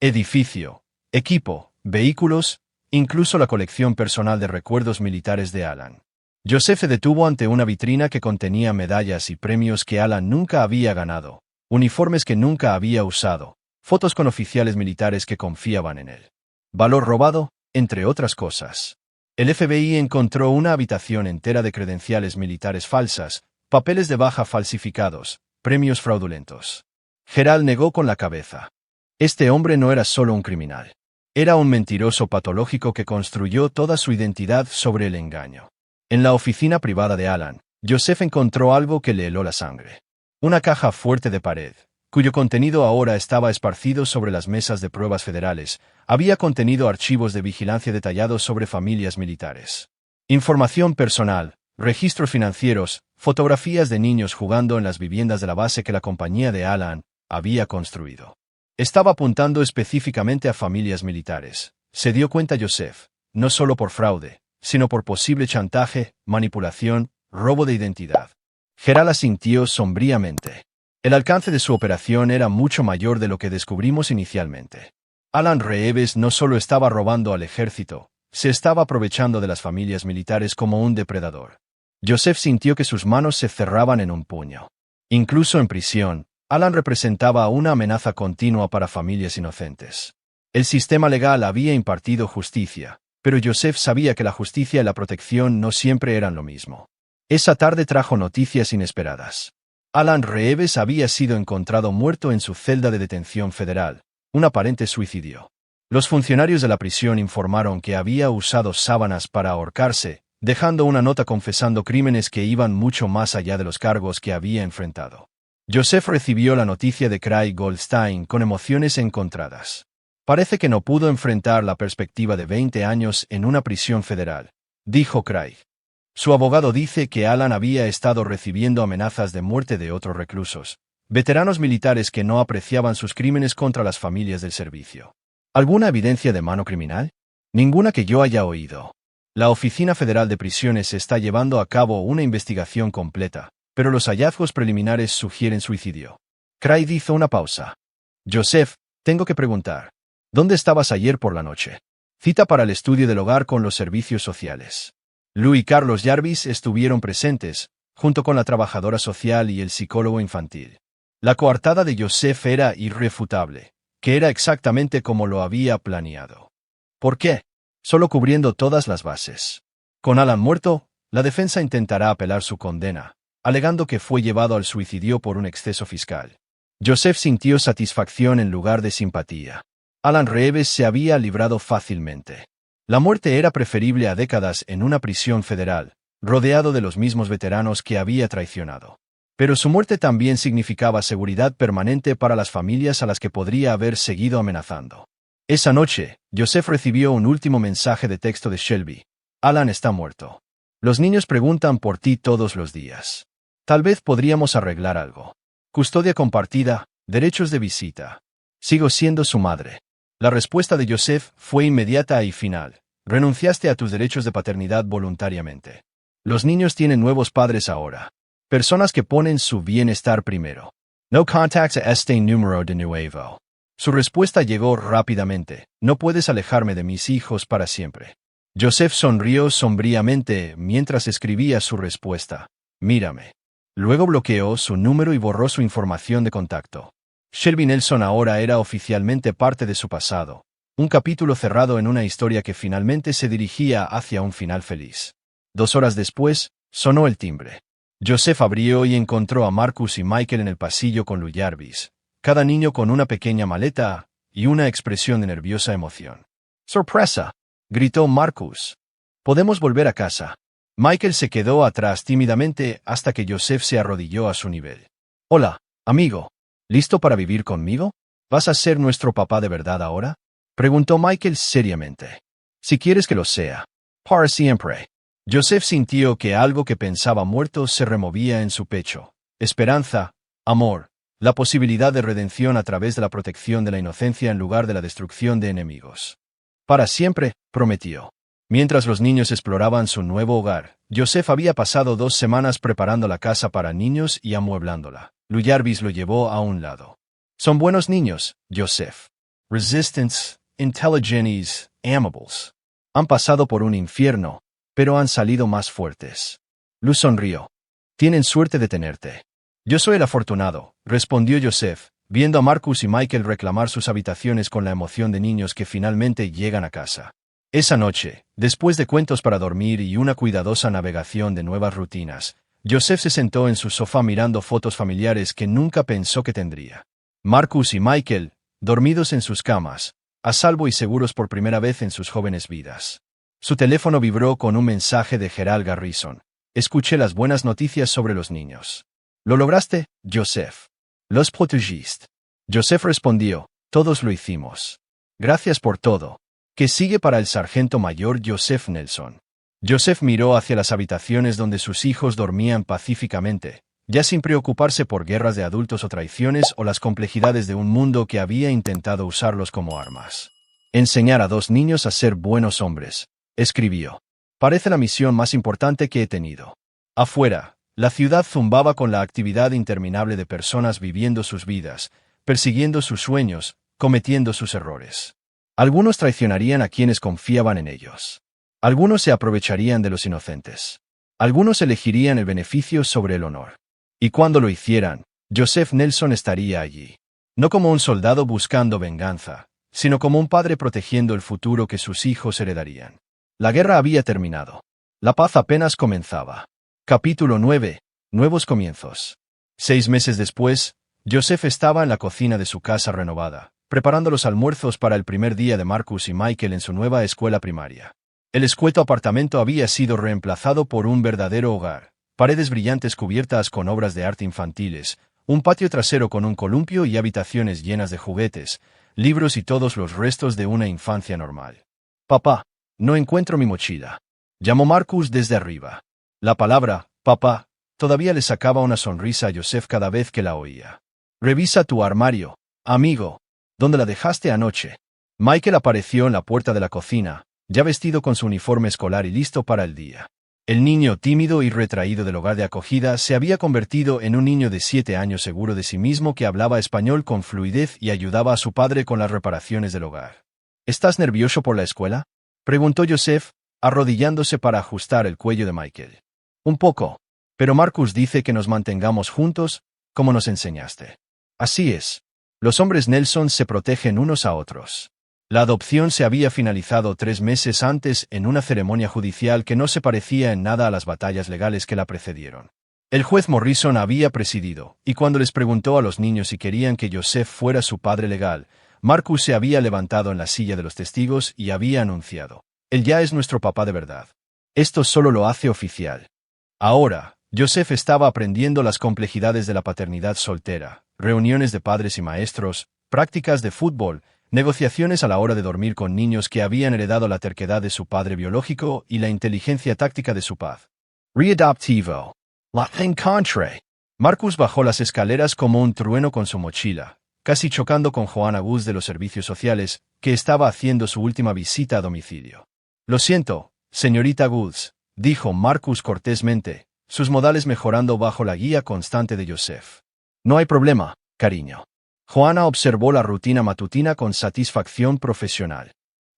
Edificio, equipo, vehículos, incluso la colección personal de recuerdos militares de Alan. Joseph se detuvo ante una vitrina que contenía medallas y premios que Alan nunca había ganado, uniformes que nunca había usado, fotos con oficiales militares que confiaban en él. Valor robado, entre otras cosas. El FBI encontró una habitación entera de credenciales militares falsas, papeles de baja falsificados, premios fraudulentos. Gerald negó con la cabeza. Este hombre no era solo un criminal. Era un mentiroso patológico que construyó toda su identidad sobre el engaño. En la oficina privada de Alan, Joseph encontró algo que le heló la sangre. Una caja fuerte de pared, cuyo contenido ahora estaba esparcido sobre las mesas de pruebas federales, había contenido archivos de vigilancia detallados sobre familias militares. Información personal, registros financieros, fotografías de niños jugando en las viviendas de la base que la compañía de Alan había construido. Estaba apuntando específicamente a familias militares. Se dio cuenta Joseph, no solo por fraude, sino por posible chantaje, manipulación, robo de identidad. Gerald asintió sombríamente. El alcance de su operación era mucho mayor de lo que descubrimos inicialmente. Alan Reeves no solo estaba robando al ejército, se estaba aprovechando de las familias militares como un depredador. Joseph sintió que sus manos se cerraban en un puño. Incluso en prisión, Alan representaba una amenaza continua para familias inocentes. El sistema legal había impartido justicia, pero Joseph sabía que la justicia y la protección no siempre eran lo mismo. Esa tarde trajo noticias inesperadas. Alan Reeves había sido encontrado muerto en su celda de detención federal, un aparente suicidio. Los funcionarios de la prisión informaron que había usado sábanas para ahorcarse, dejando una nota confesando crímenes que iban mucho más allá de los cargos que había enfrentado. Joseph recibió la noticia de Craig Goldstein con emociones encontradas. Parece que no pudo enfrentar la perspectiva de 20 años en una prisión federal, dijo Craig. Su abogado dice que Alan había estado recibiendo amenazas de muerte de otros reclusos, veteranos militares que no apreciaban sus crímenes contra las familias del servicio. ¿Alguna evidencia de mano criminal? Ninguna que yo haya oído. La Oficina Federal de Prisiones está llevando a cabo una investigación completa, pero los hallazgos preliminares sugieren suicidio. Craig hizo una pausa. Joseph, tengo que preguntar. ¿Dónde estabas ayer por la noche? Cita para el estudio del hogar con los servicios sociales. Lou y Carlos Jarvis estuvieron presentes, junto con la trabajadora social y el psicólogo infantil. La coartada de Joseph era irrefutable, que era exactamente como lo había planeado. ¿Por qué? Solo cubriendo todas las bases. Con Alan muerto, la defensa intentará apelar su condena, alegando que fue llevado al suicidio por un exceso fiscal. Joseph sintió satisfacción en lugar de simpatía. Alan Reeves se había librado fácilmente. La muerte era preferible a décadas en una prisión federal, rodeado de los mismos veteranos que había traicionado. Pero su muerte también significaba seguridad permanente para las familias a las que podría haber seguido amenazando. Esa noche, Joseph recibió un último mensaje de texto de Shelby. Alan está muerto. Los niños preguntan por ti todos los días. Tal vez podríamos arreglar algo. Custodia compartida, derechos de visita. Sigo siendo su madre. La respuesta de Joseph fue inmediata y final. Renunciaste a tus derechos de paternidad voluntariamente. Los niños tienen nuevos padres ahora. Personas que ponen su bienestar primero. No contacts a este número de nuevo. Su respuesta llegó rápidamente. No puedes alejarme de mis hijos para siempre. Joseph sonrió sombríamente mientras escribía su respuesta. Mírame. Luego bloqueó su número y borró su información de contacto. Shelby Nelson ahora era oficialmente parte de su pasado, un capítulo cerrado en una historia que finalmente se dirigía hacia un final feliz. 2 horas después, sonó el timbre. Joseph abrió y encontró a Marcus y Michael en el pasillo con Lou Jarvis, cada niño con una pequeña maleta y una expresión de nerviosa emoción. ¡Sorpresa!, gritó Marcus. «Podemos volver a casa». Michael se quedó atrás tímidamente hasta que Joseph se arrodilló a su nivel. «Hola, amigo. ¿Listo para vivir conmigo? ¿Vas a ser nuestro papá de verdad ahora?», preguntó Michael seriamente. «Si quieres que lo sea. Para siempre». Joseph sintió que algo que pensaba muerto se removía en su pecho. Esperanza, amor, la posibilidad de redención a través de la protección de la inocencia en lugar de la destrucción de enemigos. «Para siempre», prometió. Mientras los niños exploraban su nuevo hogar, Joseph había pasado 2 semanas preparando la casa para niños y amueblándola. Lou Jarvis lo llevó a un lado. «Son buenos niños, Joseph. Resistance, intelligentes, amables. Han pasado por un infierno, pero han salido más fuertes». Lou sonrió. «Tienen suerte de tenerte». «Yo soy el afortunado», respondió Joseph, viendo a Marcus y Michael reclamar sus habitaciones con la emoción de niños que finalmente llegan a casa. Esa noche, después de cuentos para dormir y una cuidadosa navegación de nuevas rutinas, Joseph se sentó en su sofá mirando fotos familiares que nunca pensó que tendría. Marcus y Michael, dormidos en sus camas, a salvo y seguros por primera vez en sus jóvenes vidas. Su teléfono vibró con un mensaje de Gerald Garrison. «Escuché las buenas noticias sobre los niños». «¿Lo lograste, Joseph? Los protegiste». Joseph respondió: «Todos lo hicimos. Gracias por todo». «¿Qué sigue para el sargento mayor Joseph Nelson?». Joseph miró hacia las habitaciones donde sus hijos dormían pacíficamente, ya sin preocuparse por guerras de adultos o traiciones o las complejidades de un mundo que había intentado usarlos como armas. Enseñar a 2 niños a ser buenos hombres, escribió. Parece la misión más importante que he tenido. Afuera, la ciudad zumbaba con la actividad interminable de personas viviendo sus vidas, persiguiendo sus sueños, cometiendo sus errores. Algunos traicionarían a quienes confiaban en ellos. Algunos se aprovecharían de los inocentes. Algunos elegirían el beneficio sobre el honor. Y cuando lo hicieran, Joseph Nelson estaría allí. No como un soldado buscando venganza, sino como un padre protegiendo el futuro que sus hijos heredarían. La guerra había terminado. La paz apenas comenzaba. Capítulo 9. Nuevos comienzos. 6 meses después, Joseph estaba en la cocina de su casa renovada, preparando los almuerzos para el primer día de Marcus y Michael en su nueva escuela primaria. El escueto apartamento había sido reemplazado por un verdadero hogar, paredes brillantes cubiertas con obras de arte infantiles, un patio trasero con un columpio y habitaciones llenas de juguetes, libros y todos los restos de una infancia normal. «Papá, no encuentro mi mochila», llamó Marcus desde arriba. La palabra «papá» todavía le sacaba una sonrisa a Joseph cada vez que la oía. «Revisa tu armario, amigo. ¿Dónde la dejaste anoche?» Michael apareció en la puerta de la cocina, ya vestido con su uniforme escolar y listo para el día. El niño tímido y retraído del hogar de acogida se había convertido en un niño de 7 años seguro de sí mismo que hablaba español con fluidez y ayudaba a su padre con las reparaciones del hogar. «¿Estás nervioso por la escuela?», preguntó Joseph, arrodillándose para ajustar el cuello de Michael. «Un poco, pero Marcus dice que nos mantengamos juntos, como nos enseñaste». «Así es. Los hombres Nelson se protegen unos a otros». La adopción se había finalizado 3 meses antes en una ceremonia judicial que no se parecía en nada a las batallas legales que la precedieron. El juez Morrison había presidido, y cuando les preguntó a los niños si querían que Joseph fuera su padre legal, Marcus se había levantado en la silla de los testigos y había anunciado: «Él ya es nuestro papá de verdad. Esto solo lo hace oficial». Ahora, Joseph estaba aprendiendo las complejidades de la paternidad soltera, reuniones de padres y maestros, prácticas de fútbol, negociaciones a la hora de dormir con niños que habían heredado la terquedad de su padre biológico y la inteligencia táctica de su padre. Readoptivo. La encontré. Marcus bajó las escaleras como un trueno con su mochila, casi chocando con Joanna Woods de los servicios sociales, que estaba haciendo su última visita a domicilio. «Lo siento, señorita Woods», dijo Marcus cortésmente, sus modales mejorando bajo la guía constante de Joseph. «No hay problema, cariño». Joanna observó la rutina matutina con satisfacción profesional.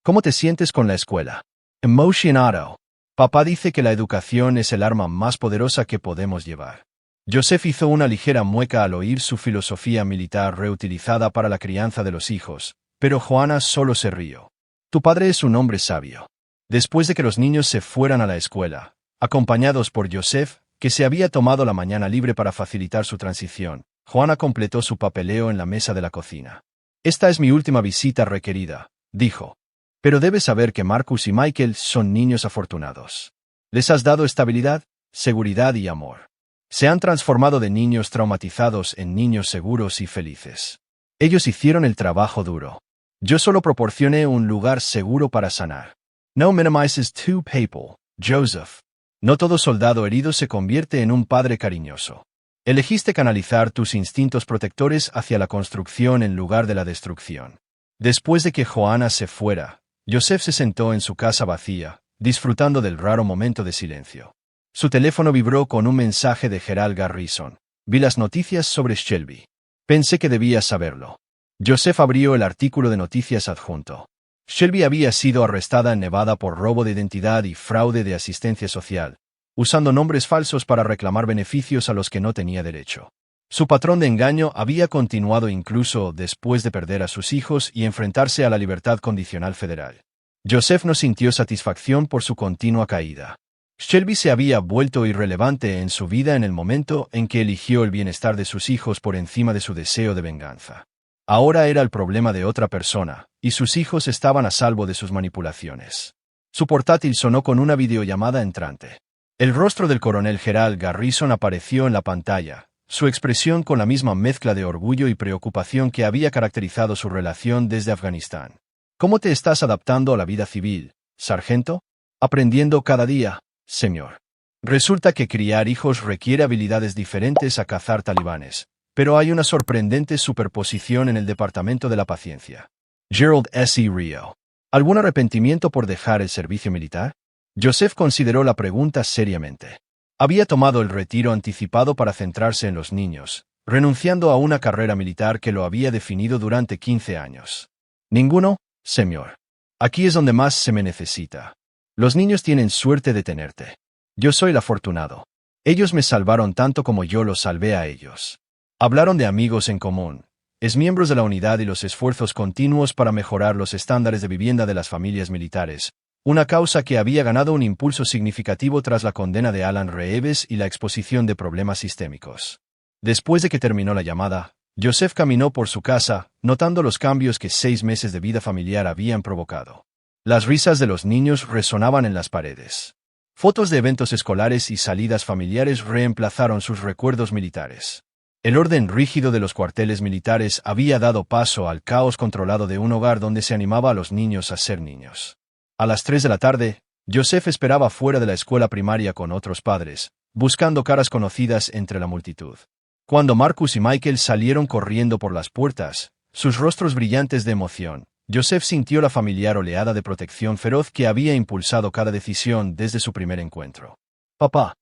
«¿Cómo te sientes con la escuela?» «Emocionado. Papá dice que la educación es el arma más poderosa que podemos llevar». Joseph hizo una ligera mueca al oír su filosofía militar reutilizada para la crianza de los hijos, pero Joanna solo se rió. «Tu padre es un hombre sabio». Después de que los niños se fueran a la escuela, acompañados por Joseph, que se había tomado la mañana libre para facilitar su transición, Joanna completó su papeleo en la mesa de la cocina. «Esta es mi última visita requerida», dijo. «Pero debes saber que Marcus y Michael son niños afortunados. Les has dado estabilidad, seguridad y amor. Se han transformado de niños traumatizados en niños seguros y felices. Ellos hicieron el trabajo duro. Yo solo proporcioné un lugar seguro para sanar». No minimizes to people, Joseph. No todo soldado herido se convierte en un padre cariñoso. Elegiste canalizar tus instintos protectores hacia la construcción en lugar de la destrucción. Después de que Joanna se fuera, Joseph se sentó en su casa vacía, disfrutando del raro momento de silencio. Su teléfono vibró con un mensaje de Gerald Garrison. «Vi las noticias sobre Shelby. Pensé que debías saberlo». Joseph abrió el artículo de noticias adjunto. Shelby había sido arrestada en Nevada por robo de identidad y fraude de asistencia social, usando nombres falsos para reclamar beneficios a los que no tenía derecho. Su patrón de engaño había continuado incluso después de perder a sus hijos y enfrentarse a la libertad condicional federal. Joseph no sintió satisfacción por su continua caída. Shelby se había vuelto irrelevante en su vida en el momento en que eligió el bienestar de sus hijos por encima de su deseo de venganza. Ahora era el problema de otra persona, y sus hijos estaban a salvo de sus manipulaciones. Su portátil sonó con una videollamada entrante. El rostro del coronel Gerald Garrison apareció en la pantalla, su expresión con la misma mezcla de orgullo y preocupación que había caracterizado su relación desde Afganistán. «¿Cómo te estás adaptando a la vida civil, sargento?», Aprendiendo cada día, señor. Resulta que criar hijos requiere habilidades diferentes a cazar talibanes, pero hay una sorprendente superposición en el departamento de la paciencia. Gerald S. Rio. ¿Algún arrepentimiento por dejar el servicio militar? Joseph consideró la pregunta seriamente. Había tomado el retiro anticipado para centrarse en los niños, renunciando a una carrera militar que lo había definido durante 15 años. Ninguno, señor. Aquí es donde más se me necesita. Los niños tienen suerte de tenerte. Yo soy el afortunado. Ellos me salvaron tanto como yo los salvé a ellos. Hablaron de amigos en común, exmiembros de la unidad y los esfuerzos continuos para mejorar los estándares de vivienda de las familias militares, una causa que había ganado un impulso significativo tras la condena de Alan Reeves y la exposición de problemas sistémicos. Después de que terminó la llamada, Joseph caminó por su casa, notando los cambios que 6 meses de vida familiar habían provocado. Las risas de los niños resonaban en las paredes. Fotos de eventos escolares y salidas familiares reemplazaron sus recuerdos militares. El orden rígido de los cuarteles militares había dado paso al caos controlado de un hogar donde se animaba a los niños a ser niños. A las 3 de la tarde, Joseph esperaba fuera de la escuela primaria con otros padres, buscando caras conocidas entre la multitud. Cuando Marcus y Michael salieron corriendo por las puertas, sus rostros brillantes de emoción, Joseph sintió la familiar oleada de protección feroz que había impulsado cada decisión desde su primer encuentro. Papá,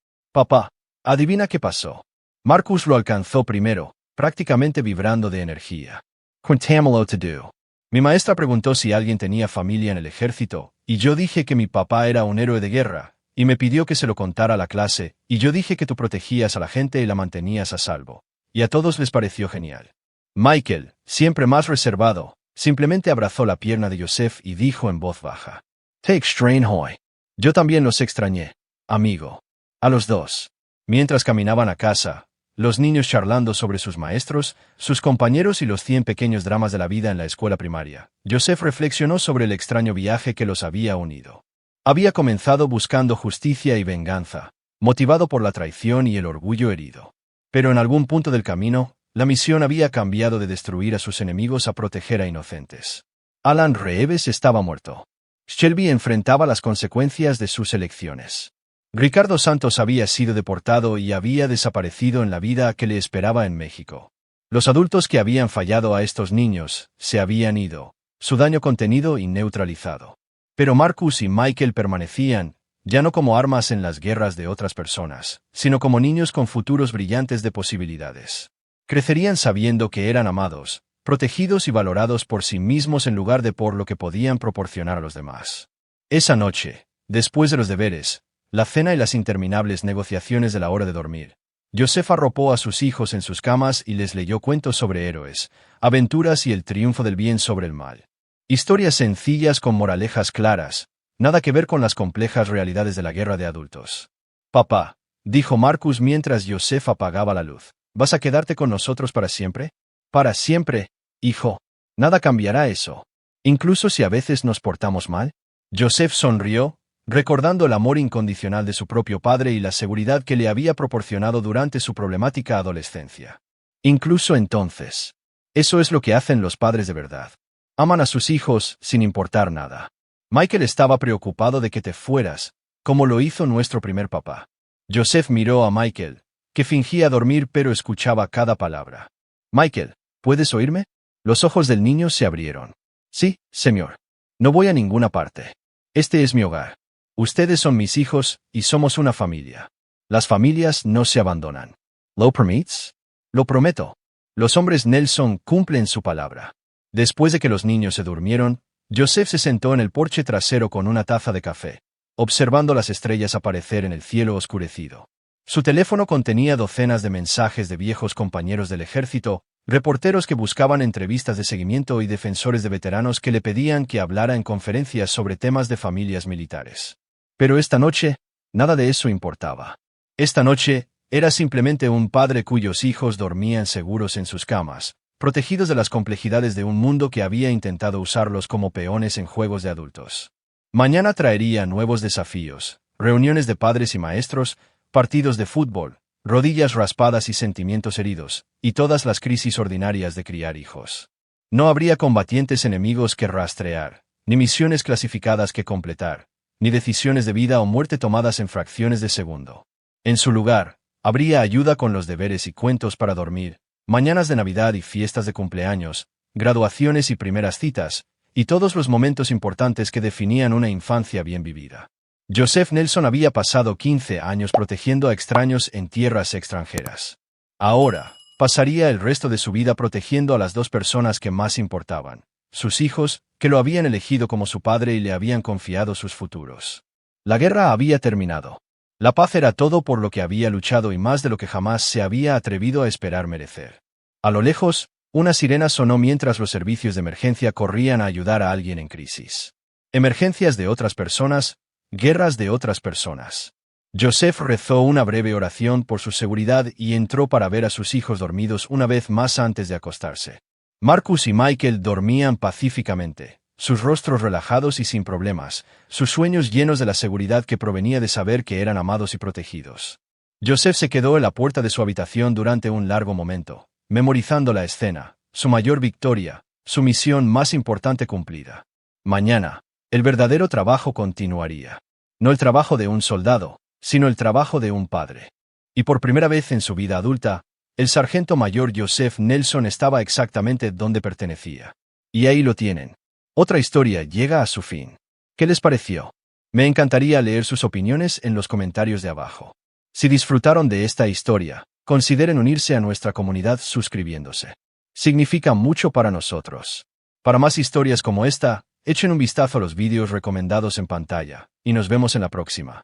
adivina qué pasó. Marcus lo alcanzó primero, prácticamente vibrando de energía. Cuéntamelo todo. Mi maestra preguntó si alguien tenía familia en el ejército, y yo dije que mi papá era un héroe de guerra, y me pidió que se lo contara a la clase, y yo dije que tú protegías a la gente y la mantenías a salvo. Y a todos les pareció genial. Michael, siempre más reservado, simplemente abrazó la pierna de Joseph y dijo en voz baja: Te extraño hoy. Yo también los extrañé, amigo. A los dos. Mientras caminaban a casa, los niños charlando sobre sus maestros, sus compañeros y los 100 pequeños dramas de la vida en la escuela primaria, Joseph reflexionó sobre el extraño viaje que los había unido. Había comenzado buscando justicia y venganza, motivado por la traición y el orgullo herido. Pero en algún punto del camino, la misión había cambiado de destruir a sus enemigos a proteger a inocentes. Alan Reeves estaba muerto. Shelby enfrentaba las consecuencias de sus elecciones. Ricardo Santos había sido deportado y había desaparecido en la vida que le esperaba en México. Los adultos que habían fallado a estos niños se habían ido, su daño contenido y neutralizado. Pero Marcus y Michael permanecían, ya no como armas en las guerras de otras personas, sino como niños con futuros brillantes de posibilidades. Crecerían sabiendo que eran amados, protegidos y valorados por sí mismos en lugar de por lo que podían proporcionar a los demás. Esa noche, después de los deberes, la cena y las interminables negociaciones de la hora de dormir, Joseph arropó a sus hijos en sus camas y les leyó cuentos sobre héroes, aventuras y el triunfo del bien sobre el mal. Historias sencillas con moralejas claras, nada que ver con las complejas realidades de la guerra de adultos. Papá, dijo Marcus mientras Joseph apagaba la luz, ¿vas a quedarte con nosotros para siempre? Para siempre, hijo. Nada cambiará eso. Incluso si a veces nos portamos mal. Joseph sonrió, recordando el amor incondicional de su propio padre y la seguridad que le había proporcionado durante su problemática adolescencia. Incluso entonces. Eso es lo que hacen los padres de verdad. Aman a sus hijos sin importar nada. Michael estaba preocupado de que te fueras, como lo hizo nuestro primer papá. Joseph miró a Michael, que fingía dormir pero escuchaba cada palabra. Michael, ¿puedes oírme? Los ojos del niño se abrieron. Sí, señor. No voy a ninguna parte. Este es mi hogar. Ustedes son mis hijos, y somos una familia. Las familias no se abandonan. ¿Lo permites? Lo prometo. Los hombres Nelson cumplen su palabra. Después de que los niños se durmieron, Joseph se sentó en el porche trasero con una taza de café, observando las estrellas aparecer en el cielo oscurecido. Su teléfono contenía docenas de mensajes de viejos compañeros del ejército, reporteros que buscaban entrevistas de seguimiento y defensores de veteranos que le pedían que hablara en conferencias sobre temas de familias militares. Pero esta noche, nada de eso importaba. Esta noche, era simplemente un padre cuyos hijos dormían seguros en sus camas, protegidos de las complejidades de un mundo que había intentado usarlos como peones en juegos de adultos. Mañana traería nuevos desafíos, reuniones de padres y maestros, partidos de fútbol, rodillas raspadas y sentimientos heridos, y todas las crisis ordinarias de criar hijos. No habría combatientes enemigos que rastrear, ni misiones clasificadas que completar, ni decisiones de vida o muerte tomadas en fracciones de segundo. En su lugar, habría ayuda con los deberes y cuentos para dormir, mañanas de Navidad y fiestas de cumpleaños, graduaciones y primeras citas, y todos los momentos importantes que definían una infancia bien vivida. Joseph Nelson había pasado 15 años protegiendo a extraños en tierras extranjeras. Ahora, pasaría el resto de su vida protegiendo a las dos personas que más importaban, sus hijos, que lo habían elegido como su padre y le habían confiado sus futuros. La guerra había terminado. La paz era todo por lo que había luchado y más de lo que jamás se había atrevido a esperar merecer. A lo lejos, una sirena sonó mientras los servicios de emergencia corrían a ayudar a alguien en crisis. Emergencias de otras personas, guerras de otras personas. Joseph rezó una breve oración por su seguridad y entró para ver a sus hijos dormidos una vez más antes de acostarse. Marcus y Michael dormían pacíficamente, sus rostros relajados y sin problemas, sus sueños llenos de la seguridad que provenía de saber que eran amados y protegidos. Joseph se quedó en la puerta de su habitación durante un largo momento, memorizando la escena, su mayor victoria, su misión más importante cumplida. Mañana, el verdadero trabajo continuaría. No el trabajo de un soldado, sino el trabajo de un padre. Y por primera vez en su vida adulta, el sargento mayor Joseph Nelson estaba exactamente donde pertenecía. Y ahí lo tienen. Otra historia llega a su fin. ¿Qué les pareció? Me encantaría leer sus opiniones en los comentarios de abajo. Si disfrutaron de esta historia, consideren unirse a nuestra comunidad suscribiéndose. Significa mucho para nosotros. Para más historias como esta, echen un vistazo a los vídeos recomendados en pantalla, y nos vemos en la próxima.